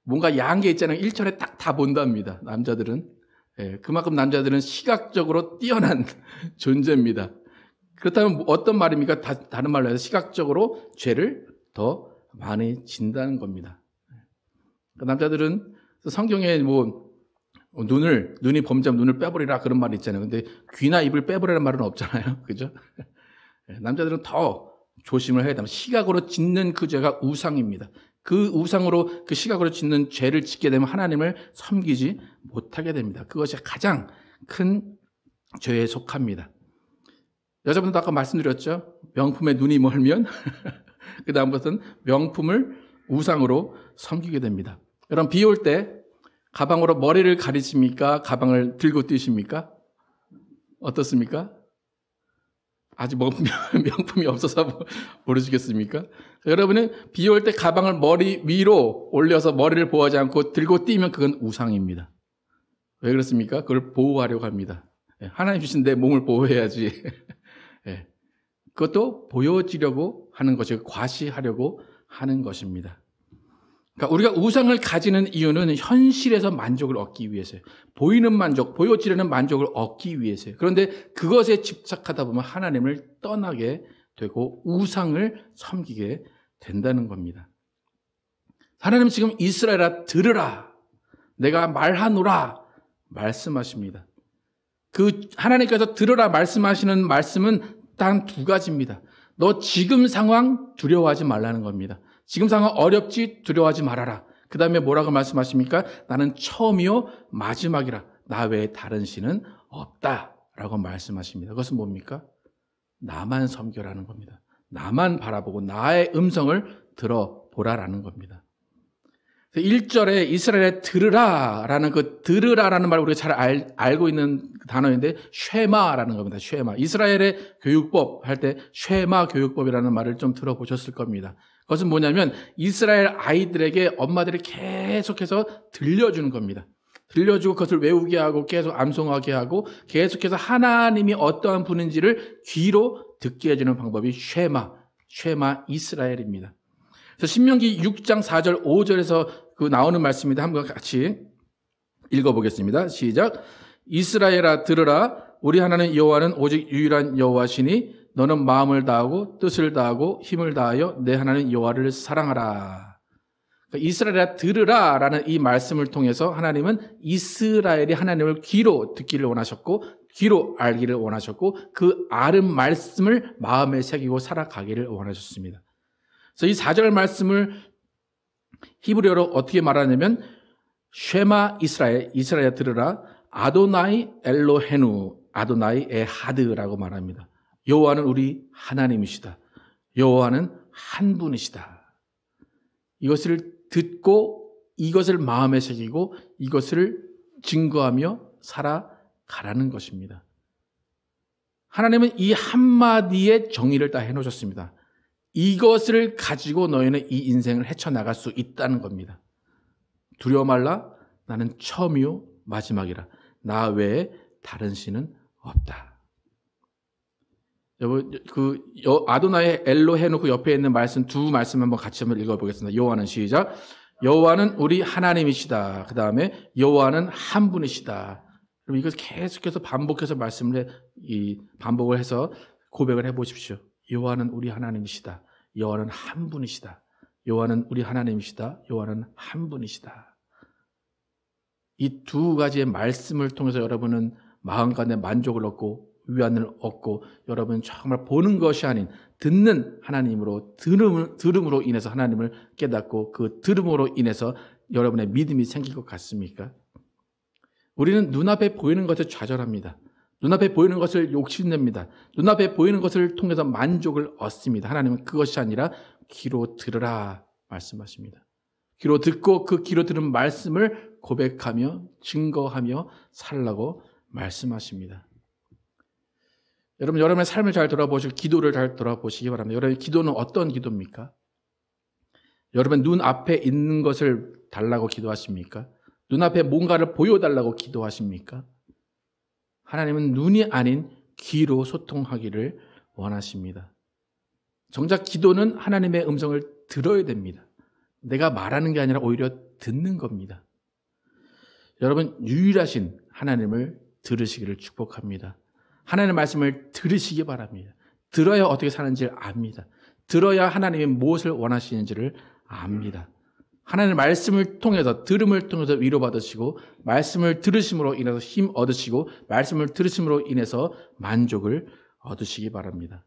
뭔가 야한 게 있잖아요. 1초 안에 딱 다 본답니다. 남자들은. 예, 그만큼 남자들은 시각적으로 뛰어난 존재입니다. 그렇다면 어떤 말입니까? 다른 말로 해서 시각적으로 죄를 더 많이 진다는 겁니다. 남자들은 성경에 눈이 범죄하면 눈을 빼버리라 그런 말이 있잖아요. 근데 귀나 입을 빼버리라는 말은 없잖아요. 그죠? 남자들은 더 조심을 해야 됩니다. 시각으로 짓는 그 죄가 우상입니다. 그 우상으로 그 시각으로 짓는 죄를 짓게 되면 하나님을 섬기지 못하게 됩니다. 그것이 가장 큰 죄에 속합니다. 여자분도 아까 말씀드렸죠? 명품에 눈이 멀면 그 다음부터는 명품을 우상으로 섬기게 됩니다. 여러분, 비 올 때 가방으로 머리를 가리십니까? 가방을 들고 뛰십니까? 어떻습니까? 아직 명품이 없어서 모르시겠습니까? 여러분은 비 올 때 가방을 머리 위로 올려서 머리를 보호하지 않고 들고 뛰면 그건 우상입니다. 왜 그렇습니까? 그걸 보호하려고 합니다. 하나님 주신 내 몸을 보호해야지. 그것도 보여지려고 하는 것이고 과시하려고 하는 것입니다. 그러니까 우리가 우상을 가지는 이유는 현실에서 만족을 얻기 위해서예요. 보이는 만족, 보여지려는 만족을 얻기 위해서예요. 그런데 그것에 집착하다 보면 하나님을 떠나게 되고 우상을 섬기게 된다는 겁니다. 하나님은 지금 이스라엘아 들으라, 내가 말하노라 말씀하십니다. 그 하나님께서 들으라 말씀하시는 말씀은 단 두 가지입니다. 너 지금 상황 두려워하지 말라는 겁니다. 지금 상황 어렵지 두려워하지 말아라. 그 다음에 뭐라고 말씀하십니까? 나는 처음이요 마지막이라. 나 외에 다른 신은 없다라고 말씀하십니다. 그것은 뭡니까? 나만 섬겨라는 겁니다. 나만 바라보고 나의 음성을 들어보라라는 겁니다. 1절에 이스라엘에 들으라라는 그 들으라라는 말 우리가 잘 알고 있는 단어인데 쉐마라는 겁니다. 쉐마. 이스라엘의 교육법 할 때 쉐마 교육법이라는 말을 좀 들어보셨을 겁니다. 그것은 뭐냐면 이스라엘 아이들에게 엄마들이 계속해서 들려주는 겁니다. 들려주고 그것을 외우게 하고 계속 암송하게 하고 계속해서 하나님이 어떠한 분인지를 귀로 듣게 해주는 방법이 쉐마 이스라엘입니다. 그래서 신명기 6장 4절 5절에서 그 나오는 말씀입니다. 한번 같이 읽어보겠습니다. 시작. 이스라엘아 들으라. 우리 하나님 여호와는 오직 유일한 여호와시니 너는 마음을 다하고 뜻을 다하고 힘을 다하여 내 하나님 여호와를 사랑하라. 그러니까 이스라엘아 들으라라는 이 말씀을 통해서 하나님은 이스라엘이 하나님을 귀로 듣기를 원하셨고 귀로 알기를 원하셨고 그 아는 말씀을 마음에 새기고 살아가기를 원하셨습니다. 그래서 이 4절 말씀을 히브리어로 어떻게 말하냐면 쉐마 이스라엘 들으라 아도나이 엘로헤누 아도나이 에하드라고 말합니다. 여호와는 우리 하나님이시다. 여호와는 한 분이시다. 이것을 듣고 이것을 마음에 새기고 이것을 증거하며 살아가라는 것입니다. 하나님은 이 한마디의 정의를 다 해놓으셨습니다. 이것을 가지고 너희는 이 인생을 헤쳐나갈 수 있다는 겁니다. 두려워 말라. 나는 처음이요 마지막이라. 나 외에 다른 신은 없다. 여러분, 아도나의 엘로헤누 그 옆에 있는 말씀 두 말씀 한번 같이 한번 읽어보겠습니다. 여호와는 시작. 여호와는 우리 하나님이시다. 그 다음에 여호와는 한 분이시다. 그럼 이걸 계속해서 반복해서 반복을 해서 고백을 해보십시오. 여호와는 우리 하나님이시다. 여호와는 한 분이시다. 여호와는 우리 하나님이시다. 여호와는 한 분이시다. 이 두 가지의 말씀을 통해서 여러분은 마음 가운데 만족을 얻고 위안을 얻고 여러분 정말 보는 것이 아닌 듣는 하나님으로 들음으로 인해서 하나님을 깨닫고 그 들음으로 인해서 여러분의 믿음이 생길 것 같습니까? 우리는 눈앞에 보이는 것에 좌절합니다. 눈앞에 보이는 것을 욕심냅니다. 눈앞에 보이는 것을 통해서 만족을 얻습니다. 하나님은 그것이 아니라 귀로 들으라 말씀하십니다. 귀로 듣고 그 귀로 들은 말씀을 고백하며 증거하며 살라고 말씀하십니다. 여러분, 여러분의 삶을 잘 돌아보시고 기도를 잘 돌아보시기 바랍니다. 여러분의 기도는 어떤 기도입니까? 여러분 눈앞에 있는 것을 달라고 기도하십니까? 눈앞에 뭔가를 보여달라고 기도하십니까? 하나님은 눈이 아닌 귀로 소통하기를 원하십니다. 정작 기도는 하나님의 음성을 들어야 됩니다. 내가 말하는 게 아니라 오히려 듣는 겁니다. 여러분, 유일하신 하나님을 들으시기를 축복합니다. 하나님의 말씀을 들으시기 바랍니다. 들어야 어떻게 사는지를 압니다. 들어야 하나님이 무엇을 원하시는지를 압니다. 하나님의 말씀을 통해서 들음을 통해서 위로받으시고 말씀을 들으심으로 인해서 힘 얻으시고 말씀을 들으심으로 인해서 만족을 얻으시기 바랍니다.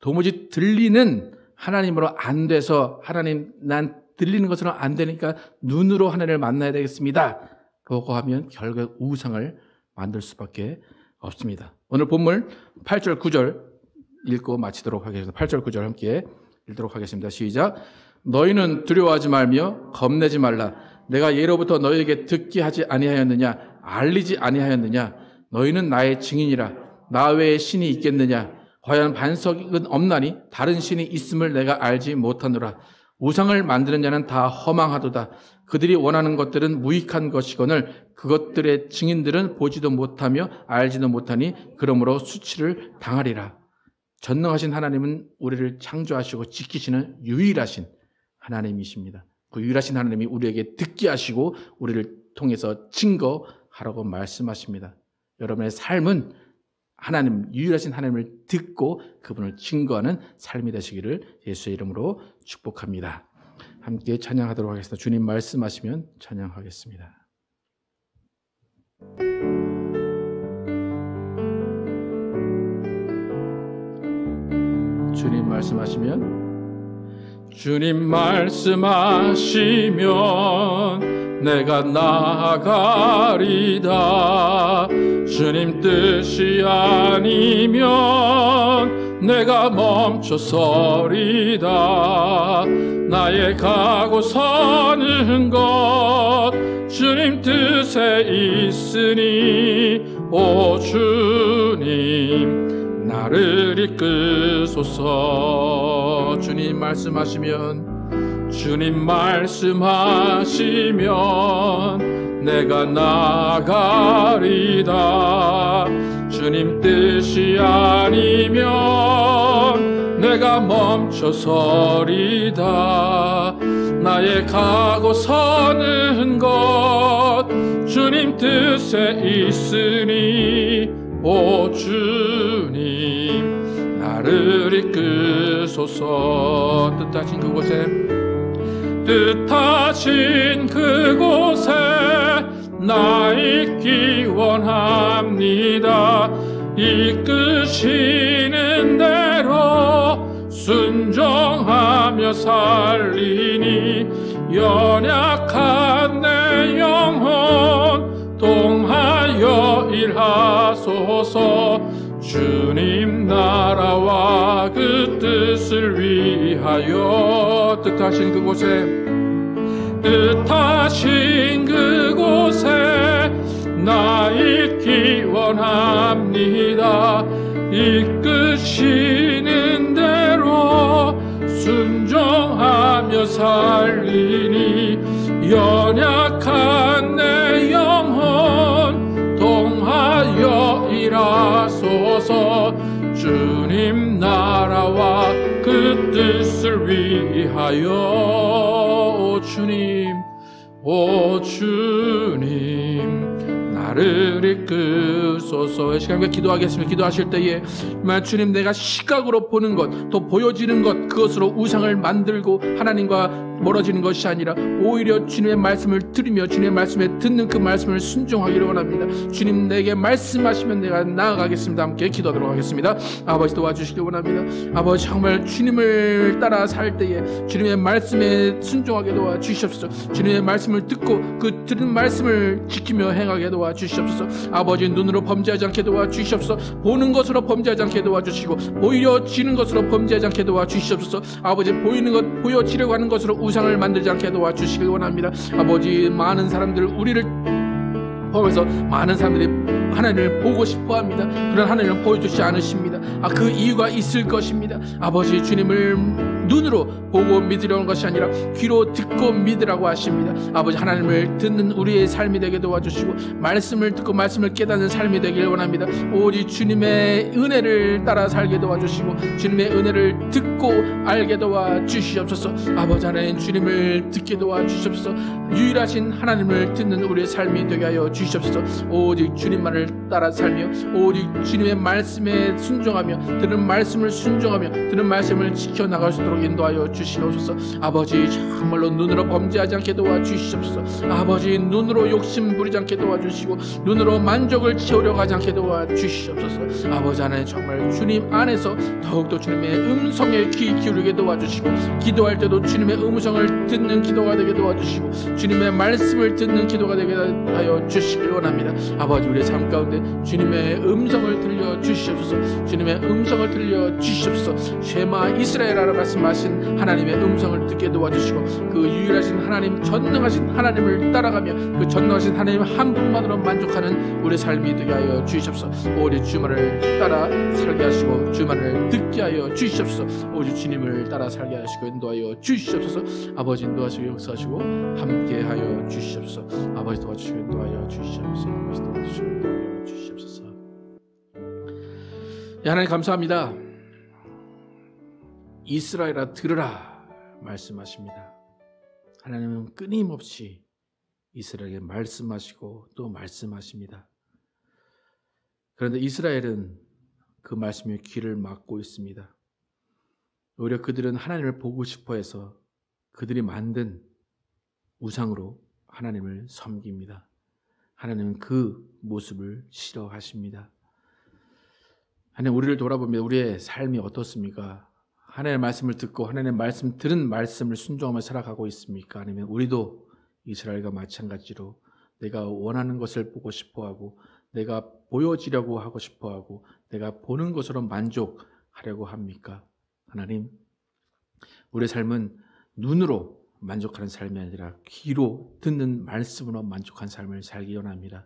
도무지 들리는 하나님으로 안 돼서 하나님 난 들리는 것으로 안 되니까 눈으로 하나님을 만나야 되겠습니다. 그거 하면 결국 우상을 만들 수밖에 없습니다. 오늘 본문 8절 9절 읽고 마치도록 하겠습니다. 8절 9절 함께 읽도록 하겠습니다. 시작. 너희는 두려워하지 말며 겁내지 말라. 내가 예로부터 너희에게 듣게 하지 아니하였느냐 알리지 아니하였느냐 너희는 나의 증인이라. 나 외에 신이 있겠느냐 과연 반석은 없나니 다른 신이 있음을 내가 알지 못하노라. 우상을 만드는 자는 다 허망하도다. 그들이 원하는 것들은 무익한 것이거늘 그것들의 증인들은 보지도 못하며 알지도 못하니 그러므로 수치를 당하리라. 전능하신 하나님은 우리를 창조하시고 지키시는 유일하신 하나님이십니다. 그 유일하신 하나님이 우리에게 듣게 하시고 우리를 통해서 증거하라고 말씀하십니다. 여러분의 삶은 하나님, 유일하신 하나님을 듣고 그분을 증거하는 삶이 되시기를 예수의 이름으로 축복합니다. 함께 찬양하도록 하겠습니다. 주님 말씀하시면 찬양하겠습니다. 주님 말씀하시면 주님 말씀하시면 내가 나아가리다. 주님 뜻이 아니면 내가 멈춰서리다. 나의 가고 서는 것 주님 뜻에 있으니 오 주님 나를 이끄소서. 주님 말씀하시면 주님 말씀하시면 내가 나아가리다. 주님 뜻이 아니면 내가 멈춰서리다. 나의 가고 서는 것 주님 뜻에 있으니 오 주님 나를 이끄소서. 뜻하신 그곳에 나 있기 원합니다. 이끄시는 대로 순종하며 살리니 연약한 내 영혼 동하여 일하소서. 주님 나라와 그 뜻을 위하여 뜻하신 그곳에 나 있기 원합니다. 이끄시는 대로 순종하며 살리니 연약한 내 영혼 동하여 일하소서. 주님 나라와 그 뜻을 위하여. 오 주님 나를 이끄소서. 이 시간에 기도하겠습니다. 기도하실 때에 주님, 내가 시각으로 보는 것, 또 보여지는 것, 그것으로 우상을 만들고 하나님과 멀어지는 것이 아니라 오히려 주님의 말씀을 들으며 주님의 말씀에 듣는 그 말씀을 순종하기를 원합니다. 주님, 내게 말씀하시면 내가 나아가겠습니다. 함께 기도하도록 하겠습니다. 아버지, 도와주시기 원합니다. 아버지, 정말 주님을 따라 살 때에 주님의 말씀에 순종하게 도와주시옵소서. 주님의 말씀을 듣고 그 들은 말씀을 지키며 행하게 도와주시옵소서. 아버지, 눈으로 범죄하지 않게 도와주시옵소서. 보는 것으로 범죄하지 않게 도와주시고 보여지는 것으로 범죄하지 않게 도와주시옵소서. 아버지, 보이는 것, 보여지려고 하는 것으로 우상을 만들지 않게 도와주시길 원합니다. 아버지, 많은 사람들 우리를 보면서 많은 사람들이 하나님을 보고 싶어합니다. 그런 하나님을 보여주지 않으십니다. 그 이유가 있을 것입니다. 아버지, 주님을 눈으로 보고 믿으려는 것이 아니라 귀로 듣고 믿으라고 하십니다. 아버지, 하나님을 듣는 우리의 삶이 되게 도와주시고 말씀을 듣고 말씀을 깨닫는 삶이 되길 원합니다. 오직 주님의 은혜를 따라 살게 도와주시고 주님의 은혜를 듣고 알게 도와주시옵소서. 아버지 하나님, 주님을 듣게 도와주시옵소서. 유일하신 하나님을 듣는 우리의 삶이 되게 하여 주시옵소서. 오직 주님만을 따라 살며 오직 주님의 말씀에 순종하며 들은 말씀을 순종하며 들은 말씀을 지켜나갈 수 있도록 인도하여 주시옵소서. 아버지, 정말로 눈으로 범죄하지 않게 도와주시옵소서. 아버지, 눈으로 욕심 부리지 않게 도와주시고 눈으로 만족을 채우려고 하지 않게 도와주시옵소서. 아버지 하나님, 정말 주님 안에서 더욱더 주님의 음성에 귀 기울이게 도와주시고 기도할 때도 주님의 음성을 듣는 기도가 되게 도와주시고 주님의 말씀을 듣는 기도가 되게 하여 주시길 원합니다. 아버지, 우리의 삶 가운데 주님의 음성을 들려 주시옵소서. 주님의 음성을 들려 주시옵소서. 쉐마 이스라엘이라 말씀하신 하나님의 음성을 듣게 도와주시고 그 유일하신 하나님, 전능하신 하나님을 따라가며 그 전능하신 하나님 한 분만으로 만족하는 우리의 삶이 되게 하여 주시옵소서. 오직 주만을 따라 살게 하시고 주만을 듣게 하여 주시옵소서. 오직 주님을 따라 살게 하시고 인도하여 주시옵소서. 아버지, 인도하시고 역사하시고 함께 하여 주시옵소서. 아버지, 도와주시고 인도하여 주시옵소서. 아버지, 도와주시고 인도하여 주시옵소서. 하나님, 감사합니다. 이스라엘아, 들으라 말씀하십니다. 하나님은 끊임없이 이스라엘에게 말씀하시고 또 말씀하십니다. 그런데 이스라엘은 그 말씀에 귀를 막고 있습니다. 오히려 그들은 하나님을 보고 싶어해서 그들이 만든 우상으로 하나님을 섬깁니다. 하나님은 그 모습을 싫어하십니다. 하나님, 우리를 돌아보면 우리의 삶이 어떻습니까? 하나님의 말씀을 듣고 하나님의 말씀 들은 말씀을 순종하며 살아가고 있습니까? 아니면 우리도 이스라엘과 마찬가지로 내가 원하는 것을 보고 싶어하고 내가 보여지려고 하고 싶어하고 내가 보는 것으로 만족하려고 합니까? 하나님, 우리의 삶은 눈으로 만족하는 삶이 아니라 귀로 듣는 말씀으로 만족한 삶을 살기 원합니다.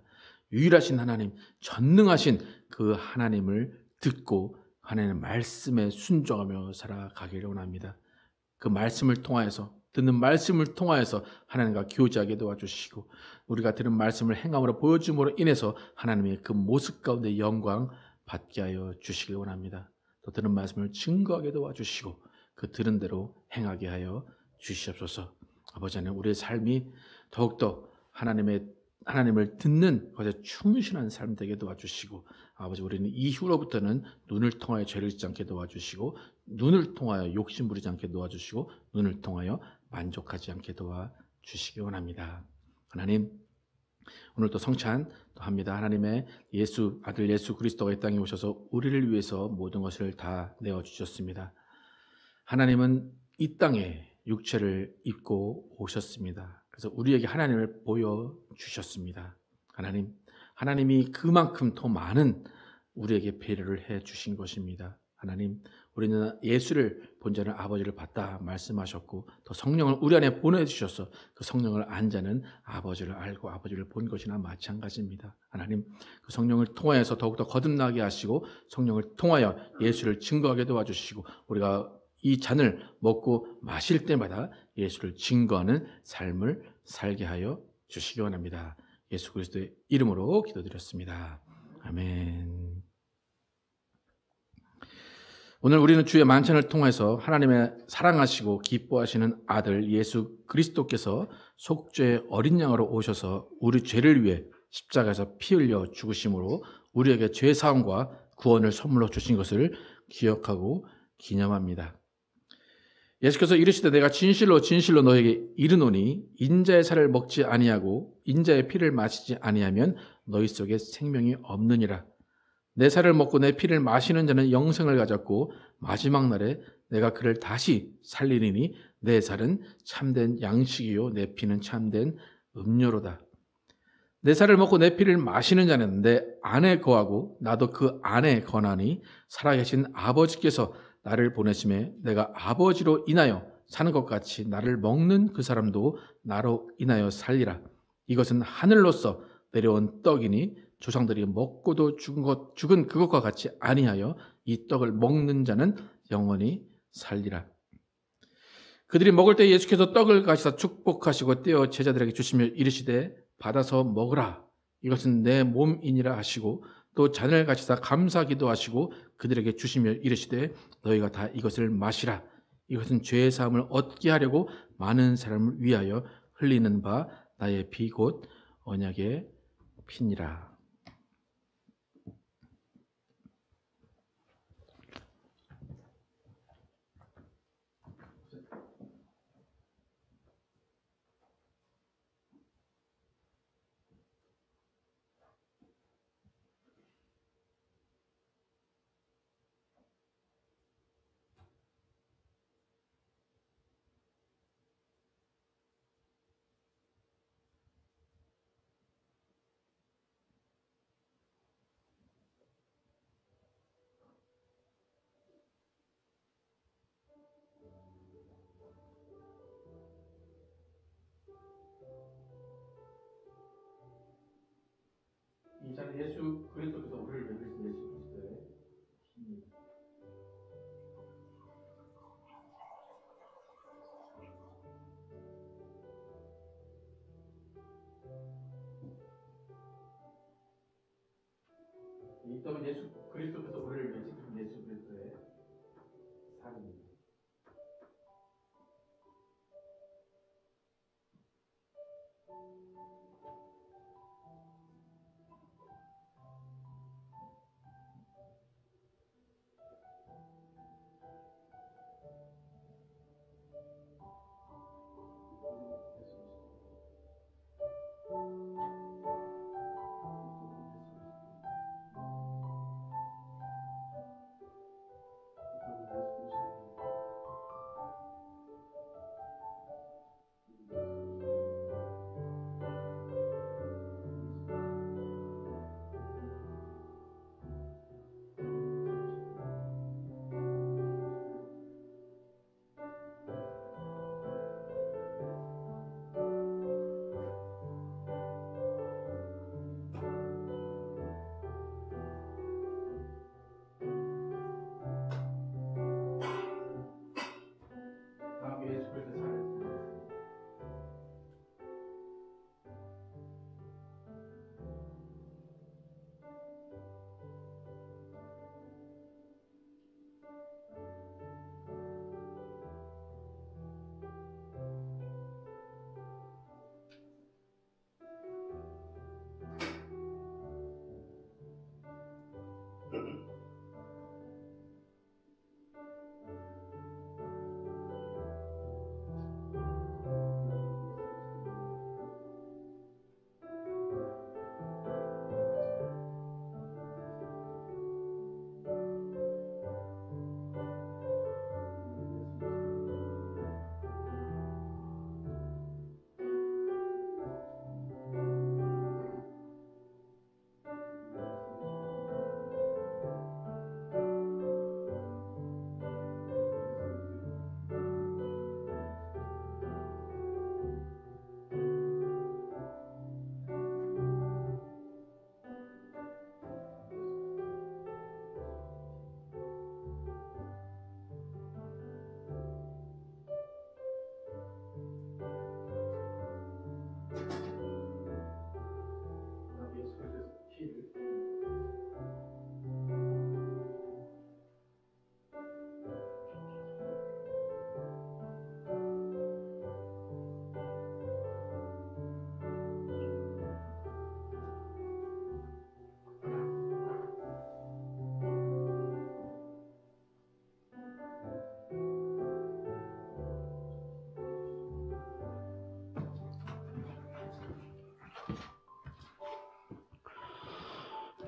유일하신 하나님, 전능하신 그 하나님을 듣고 하나님의 말씀에 순종하며 살아가기를 원합니다. 그 말씀을 통하여서, 듣는 말씀을 통하여서 하나님과 교제하게 도와주시고 우리가 들은 말씀을 행함으로 보여줌으로 인해서 하나님의 그 모습 가운데 영광 받게 하여 주시기 원합니다. 또 들은 말씀을 증거하게 도와주시고 그 들은 대로 행하게 하여 주시옵소서. 아버지 하나님, 우리의 삶이 더욱더 하나님을 듣는 것에 충실한 삶 되게 도와주시고 아버지, 우리는 이후로부터는 눈을 통하여 죄를 짓지 않게 도와주시고 눈을 통하여 욕심 부리지 않게 도와주시고 눈을 통하여 만족하지 않게 도와주시기 원합니다. 하나님, 오늘도 성찬 또 합니다. 하나님의 아들 예수 그리스도가 이 땅에 오셔서 우리를 위해서 모든 것을 다 내어주셨습니다. 하나님은 이 땅에 육체를 입고 오셨습니다. 그래서 우리에게 하나님을 보여주셨습니다. 하나님이 그만큼 더 많은 우리에게 배려를 해 주신 것입니다. 하나님, 우리는 예수를 본 자는 아버지를 봤다 말씀하셨고, 또 성령을 우리 안에 보내주셔서 그 성령을 안 자는 아버지를 알고 아버지를 본 것이나 마찬가지입니다. 하나님, 그 성령을 통하여서 더욱더 거듭나게 하시고 성령을 통하여 예수를 증거하게 도와주시고, 우리가 이 잔을 먹고 마실 때마다 예수를 증거하는 삶을 살게 하여 주시기 원합니다. 예수 그리스도의 이름으로 기도드렸습니다. 아멘. 오늘 우리는 주의 만찬을 통해서 하나님의 사랑하시고 기뻐하시는 아들 예수 그리스도께서 속죄의 어린 양으로 오셔서 우리 죄를 위해 십자가에서 피 흘려 죽으심으로 우리에게 죄 사함과 구원을 선물로 주신 것을 기억하고 기념합니다. 예수께서 이르시되 내가 진실로 진실로 너에게 이르노니 인자의 살을 먹지 아니하고 인자의 피를 마시지 아니하면 너희 속에 생명이 없느니라. 내 살을 먹고 내 피를 마시는 자는 영생을 가졌고 마지막 날에 내가 그를 다시 살리리니 내 살은 참된 양식이요 내 피는 참된 음료로다. 내 살을 먹고 내 피를 마시는 자는 내 안에 거하고 나도 그 안에 거하니 살아계신 아버지께서 나를 보내심에 내가 아버지로 인하여 사는 것 같이 나를 먹는 그 사람도 나로 인하여 살리라. 이것은 하늘로서 내려온 떡이니 조상들이 먹고도 죽은 그것과 같이 아니하여 이 떡을 먹는 자는 영원히 살리라. 그들이 먹을 때 예수께서 떡을 가시사 축복하시고 떼어 제자들에게 주시며 이르시되 받아서 먹으라. 이것은 내 몸이니라 하시고 또 잔을 가시사 감사 기도하시고 그들에게 주시며 이르시되 너희가 다 이것을 마시라. 이것은 죄의 사함을 얻게 하려고 많은 사람을 위하여 흘리는 바 나의 피 곧 언약의 피니라. 이 잔은 예수 그리스도께서 우리를 위해 예수 그리스도의 피입니다. 이 떡은 예수 그리스도께서 우리를 위해 지킨 예수 그리스도의 살입니다. 다음 예수 그리스도의 살을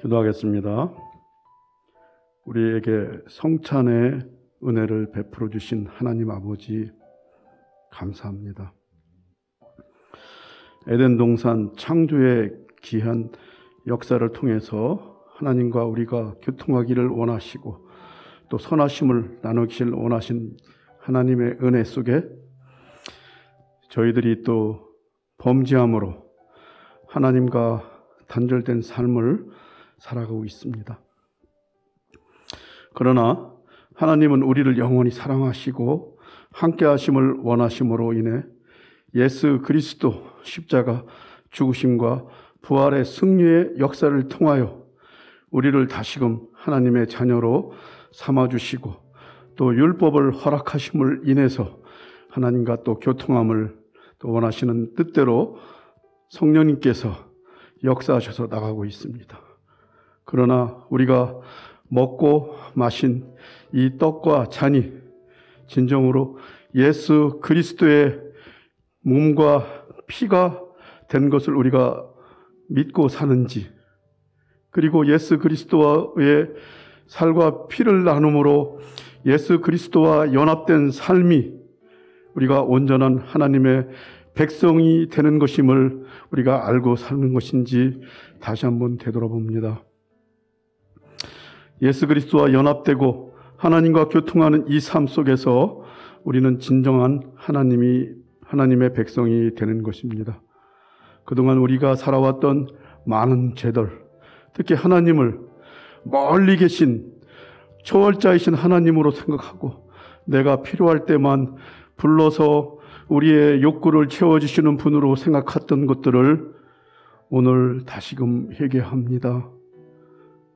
기도하겠습니다. 우리에게 성찬의 은혜를 베풀어 주신 하나님 아버지 감사합니다. 에덴 동산 창조의 귀한 역사를 통해서 하나님과 우리가 교통하기를 원하시고 또 선하심을 나누기를 원하신 하나님의 은혜 속에 저희들이 또 범죄함으로 하나님과 단절된 삶을 살아가고 있습니다. 그러나 하나님은 우리를 영원히 사랑하시고 함께 하심을 원하심으로 인해 예수 그리스도 십자가 죽으심과 부활의 승리의 역사를 통하여 우리를 다시금 하나님의 자녀로 삼아주시고 또 율법을 허락하심을 인해서 하나님과 또 교통함을 또 원하시는 뜻대로 성령님께서 역사하셔서 나가고 있습니다. 그러나 우리가 먹고 마신 이 떡과 잔이 진정으로 예수 그리스도의 몸과 피가 된 것을 우리가 믿고 사는지, 그리고 예수 그리스도와의 살과 피를 나눔으로 예수 그리스도와 연합된 삶이 우리가 온전한 하나님의 백성이 되는 것임을 우리가 알고 사는 것인지 다시 한번 되돌아봅니다. 예수 그리스도와 연합되고 하나님과 교통하는 이 삶 속에서 우리는 진정한 하나님의 백성이 되는 것입니다. 그동안 우리가 살아왔던 많은 죄들, 특히 하나님을 멀리 계신 초월자이신 하나님으로 생각하고 내가 필요할 때만 불러서 우리의 욕구를 채워주시는 분으로 생각했던 것들을 오늘 다시금 회개합니다.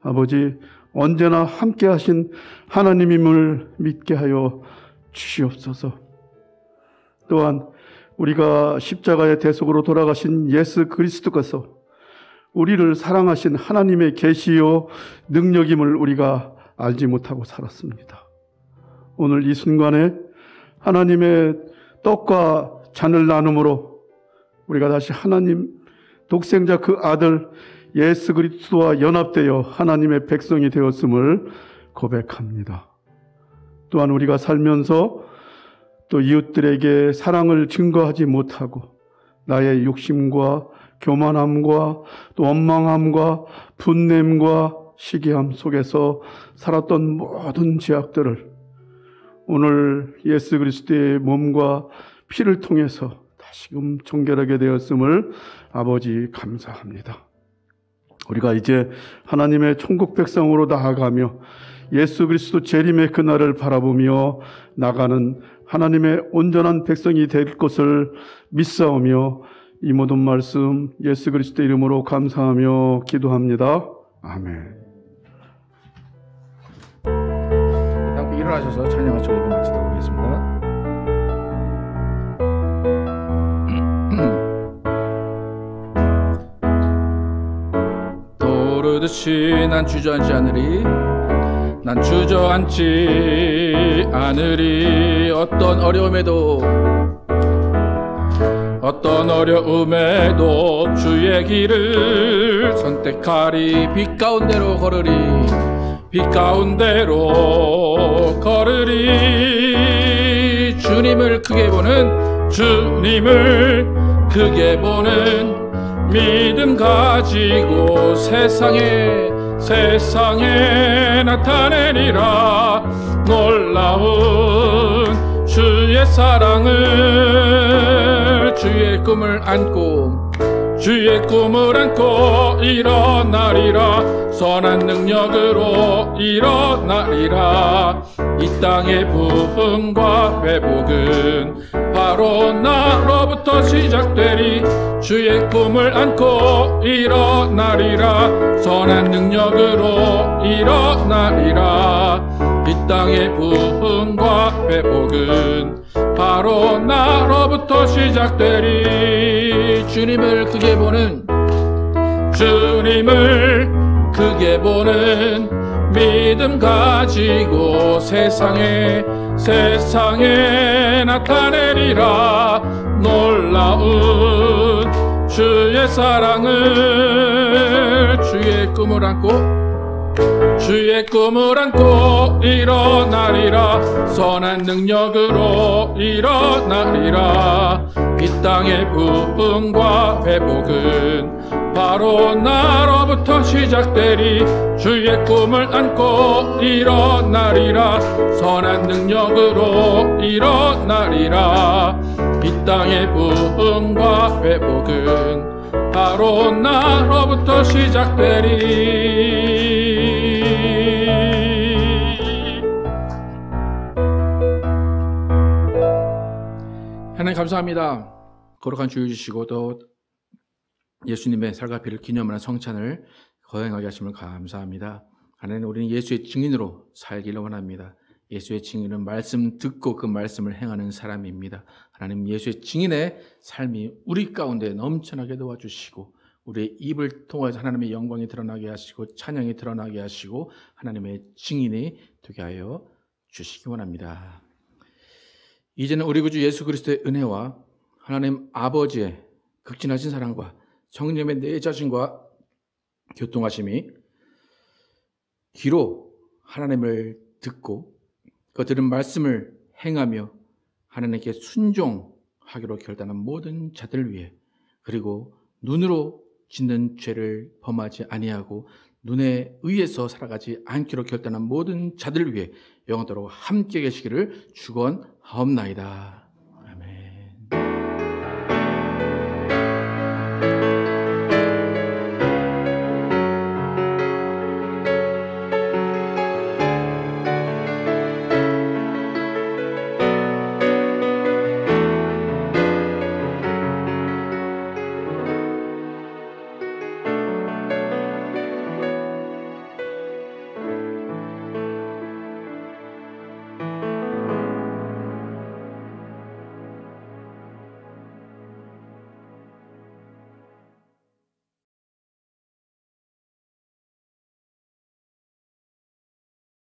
아버지, 언제나 함께 하신 하나님임을 믿게 하여 주시옵소서. 또한 우리가 십자가의 대속으로 돌아가신 예수 그리스도께서 우리를 사랑하신 하나님의 계시요 능력임을 우리가 알지 못하고 살았습니다. 오늘 이 순간에 하나님의 떡과 잔을 나눔으로 우리가 다시 하나님 독생자 그 아들 예수 그리스도와 연합되어 하나님의 백성이 되었음을 고백합니다. 또한 우리가 살면서 또 이웃들에게 사랑을 증거하지 못하고 나의 욕심과 교만함과 또 원망함과 분냄과 시기함 속에서 살았던 모든 죄악들을 오늘 예수 그리스도의 몸과 피를 통해서 다시금 정결하게 되었음을 아버지 감사합니다. 우리가 이제 하나님의 천국 백성으로 나아가며 예수 그리스도 재림의 그날을 바라보며 나가는 하나님의 온전한 백성이 될 것을 믿사오며 이 모든 말씀 예수 그리스도 이름으로 감사하며 기도합니다. 아멘. 함께 일어나셔서 찬양하시고 예배 마치도록 하겠습니다. 도르듯이 난 주저앉지 않으리, 난 주저앉지 않으리. 어떤 어려움에도 주의 길을 선택하리. 빛 가운데로 걸으리, 빛 가운데로 걸으리. 주님을 크게 보는, 주님을 크게 보는 믿음 가지고 세상에 나타내리라. 놀라운 주의 사랑을, 주의 꿈을 안고 일어나리라. 선한 능력으로 일어나리라. 이 땅의 부흥과 회복은 바로 나로부터 시작되리. 주의 꿈을 안고 일어나리라. 선한 능력으로 일어나리라. 이 땅의 부흥과 회복은 바로 나로부터 시작되리. 주님을 크게 보는, 주님을 크게 보는 믿음 가지고 세상에 나타내리라. 놀라운 주의 사랑을 주의 꿈을 안고 일어나리라. 선한 능력으로 일어나리라. 이 땅의 부흥과 회복은 바로 나로부터 시작되리. 주의 꿈을 안고 일어나리라. 선한 능력으로 일어나리라. 이 땅의 부흥과 회복은 바로 나로부터 시작되리. 하나님 감사합니다. 거룩한 주여 주시고 또 예수님의 살과 피를 기념하는 성찬을 거행하게 하심을 감사합니다. 하나님, 우리는 예수의 증인으로 살기를 원합니다. 예수의 증인은 말씀 듣고 그 말씀을 행하는 사람입니다. 하나님, 예수의 증인의 삶이 우리 가운데 넘쳐나게 도와주시고 우리의 입을 통해서 하나님의 영광이 드러나게 하시고 찬양이 드러나게 하시고 하나님의 증인이 되게 하여 주시기 원합니다. 이제는 우리 구주 예수 그리스도의 은혜와 하나님 아버지의 극진하신 사랑과 성령의 내 자신과 교통하심이 귀로 하나님을 듣고 그 들은 말씀을 행하며 하나님께 순종하기로 결단한 모든 자들 위해, 그리고 눈으로 짓는 죄를 범하지 아니하고 눈에 의해서 살아가지 않기로 결단한 모든 자들 위해 영원토록 함께 계시기를 축원하옵나이다.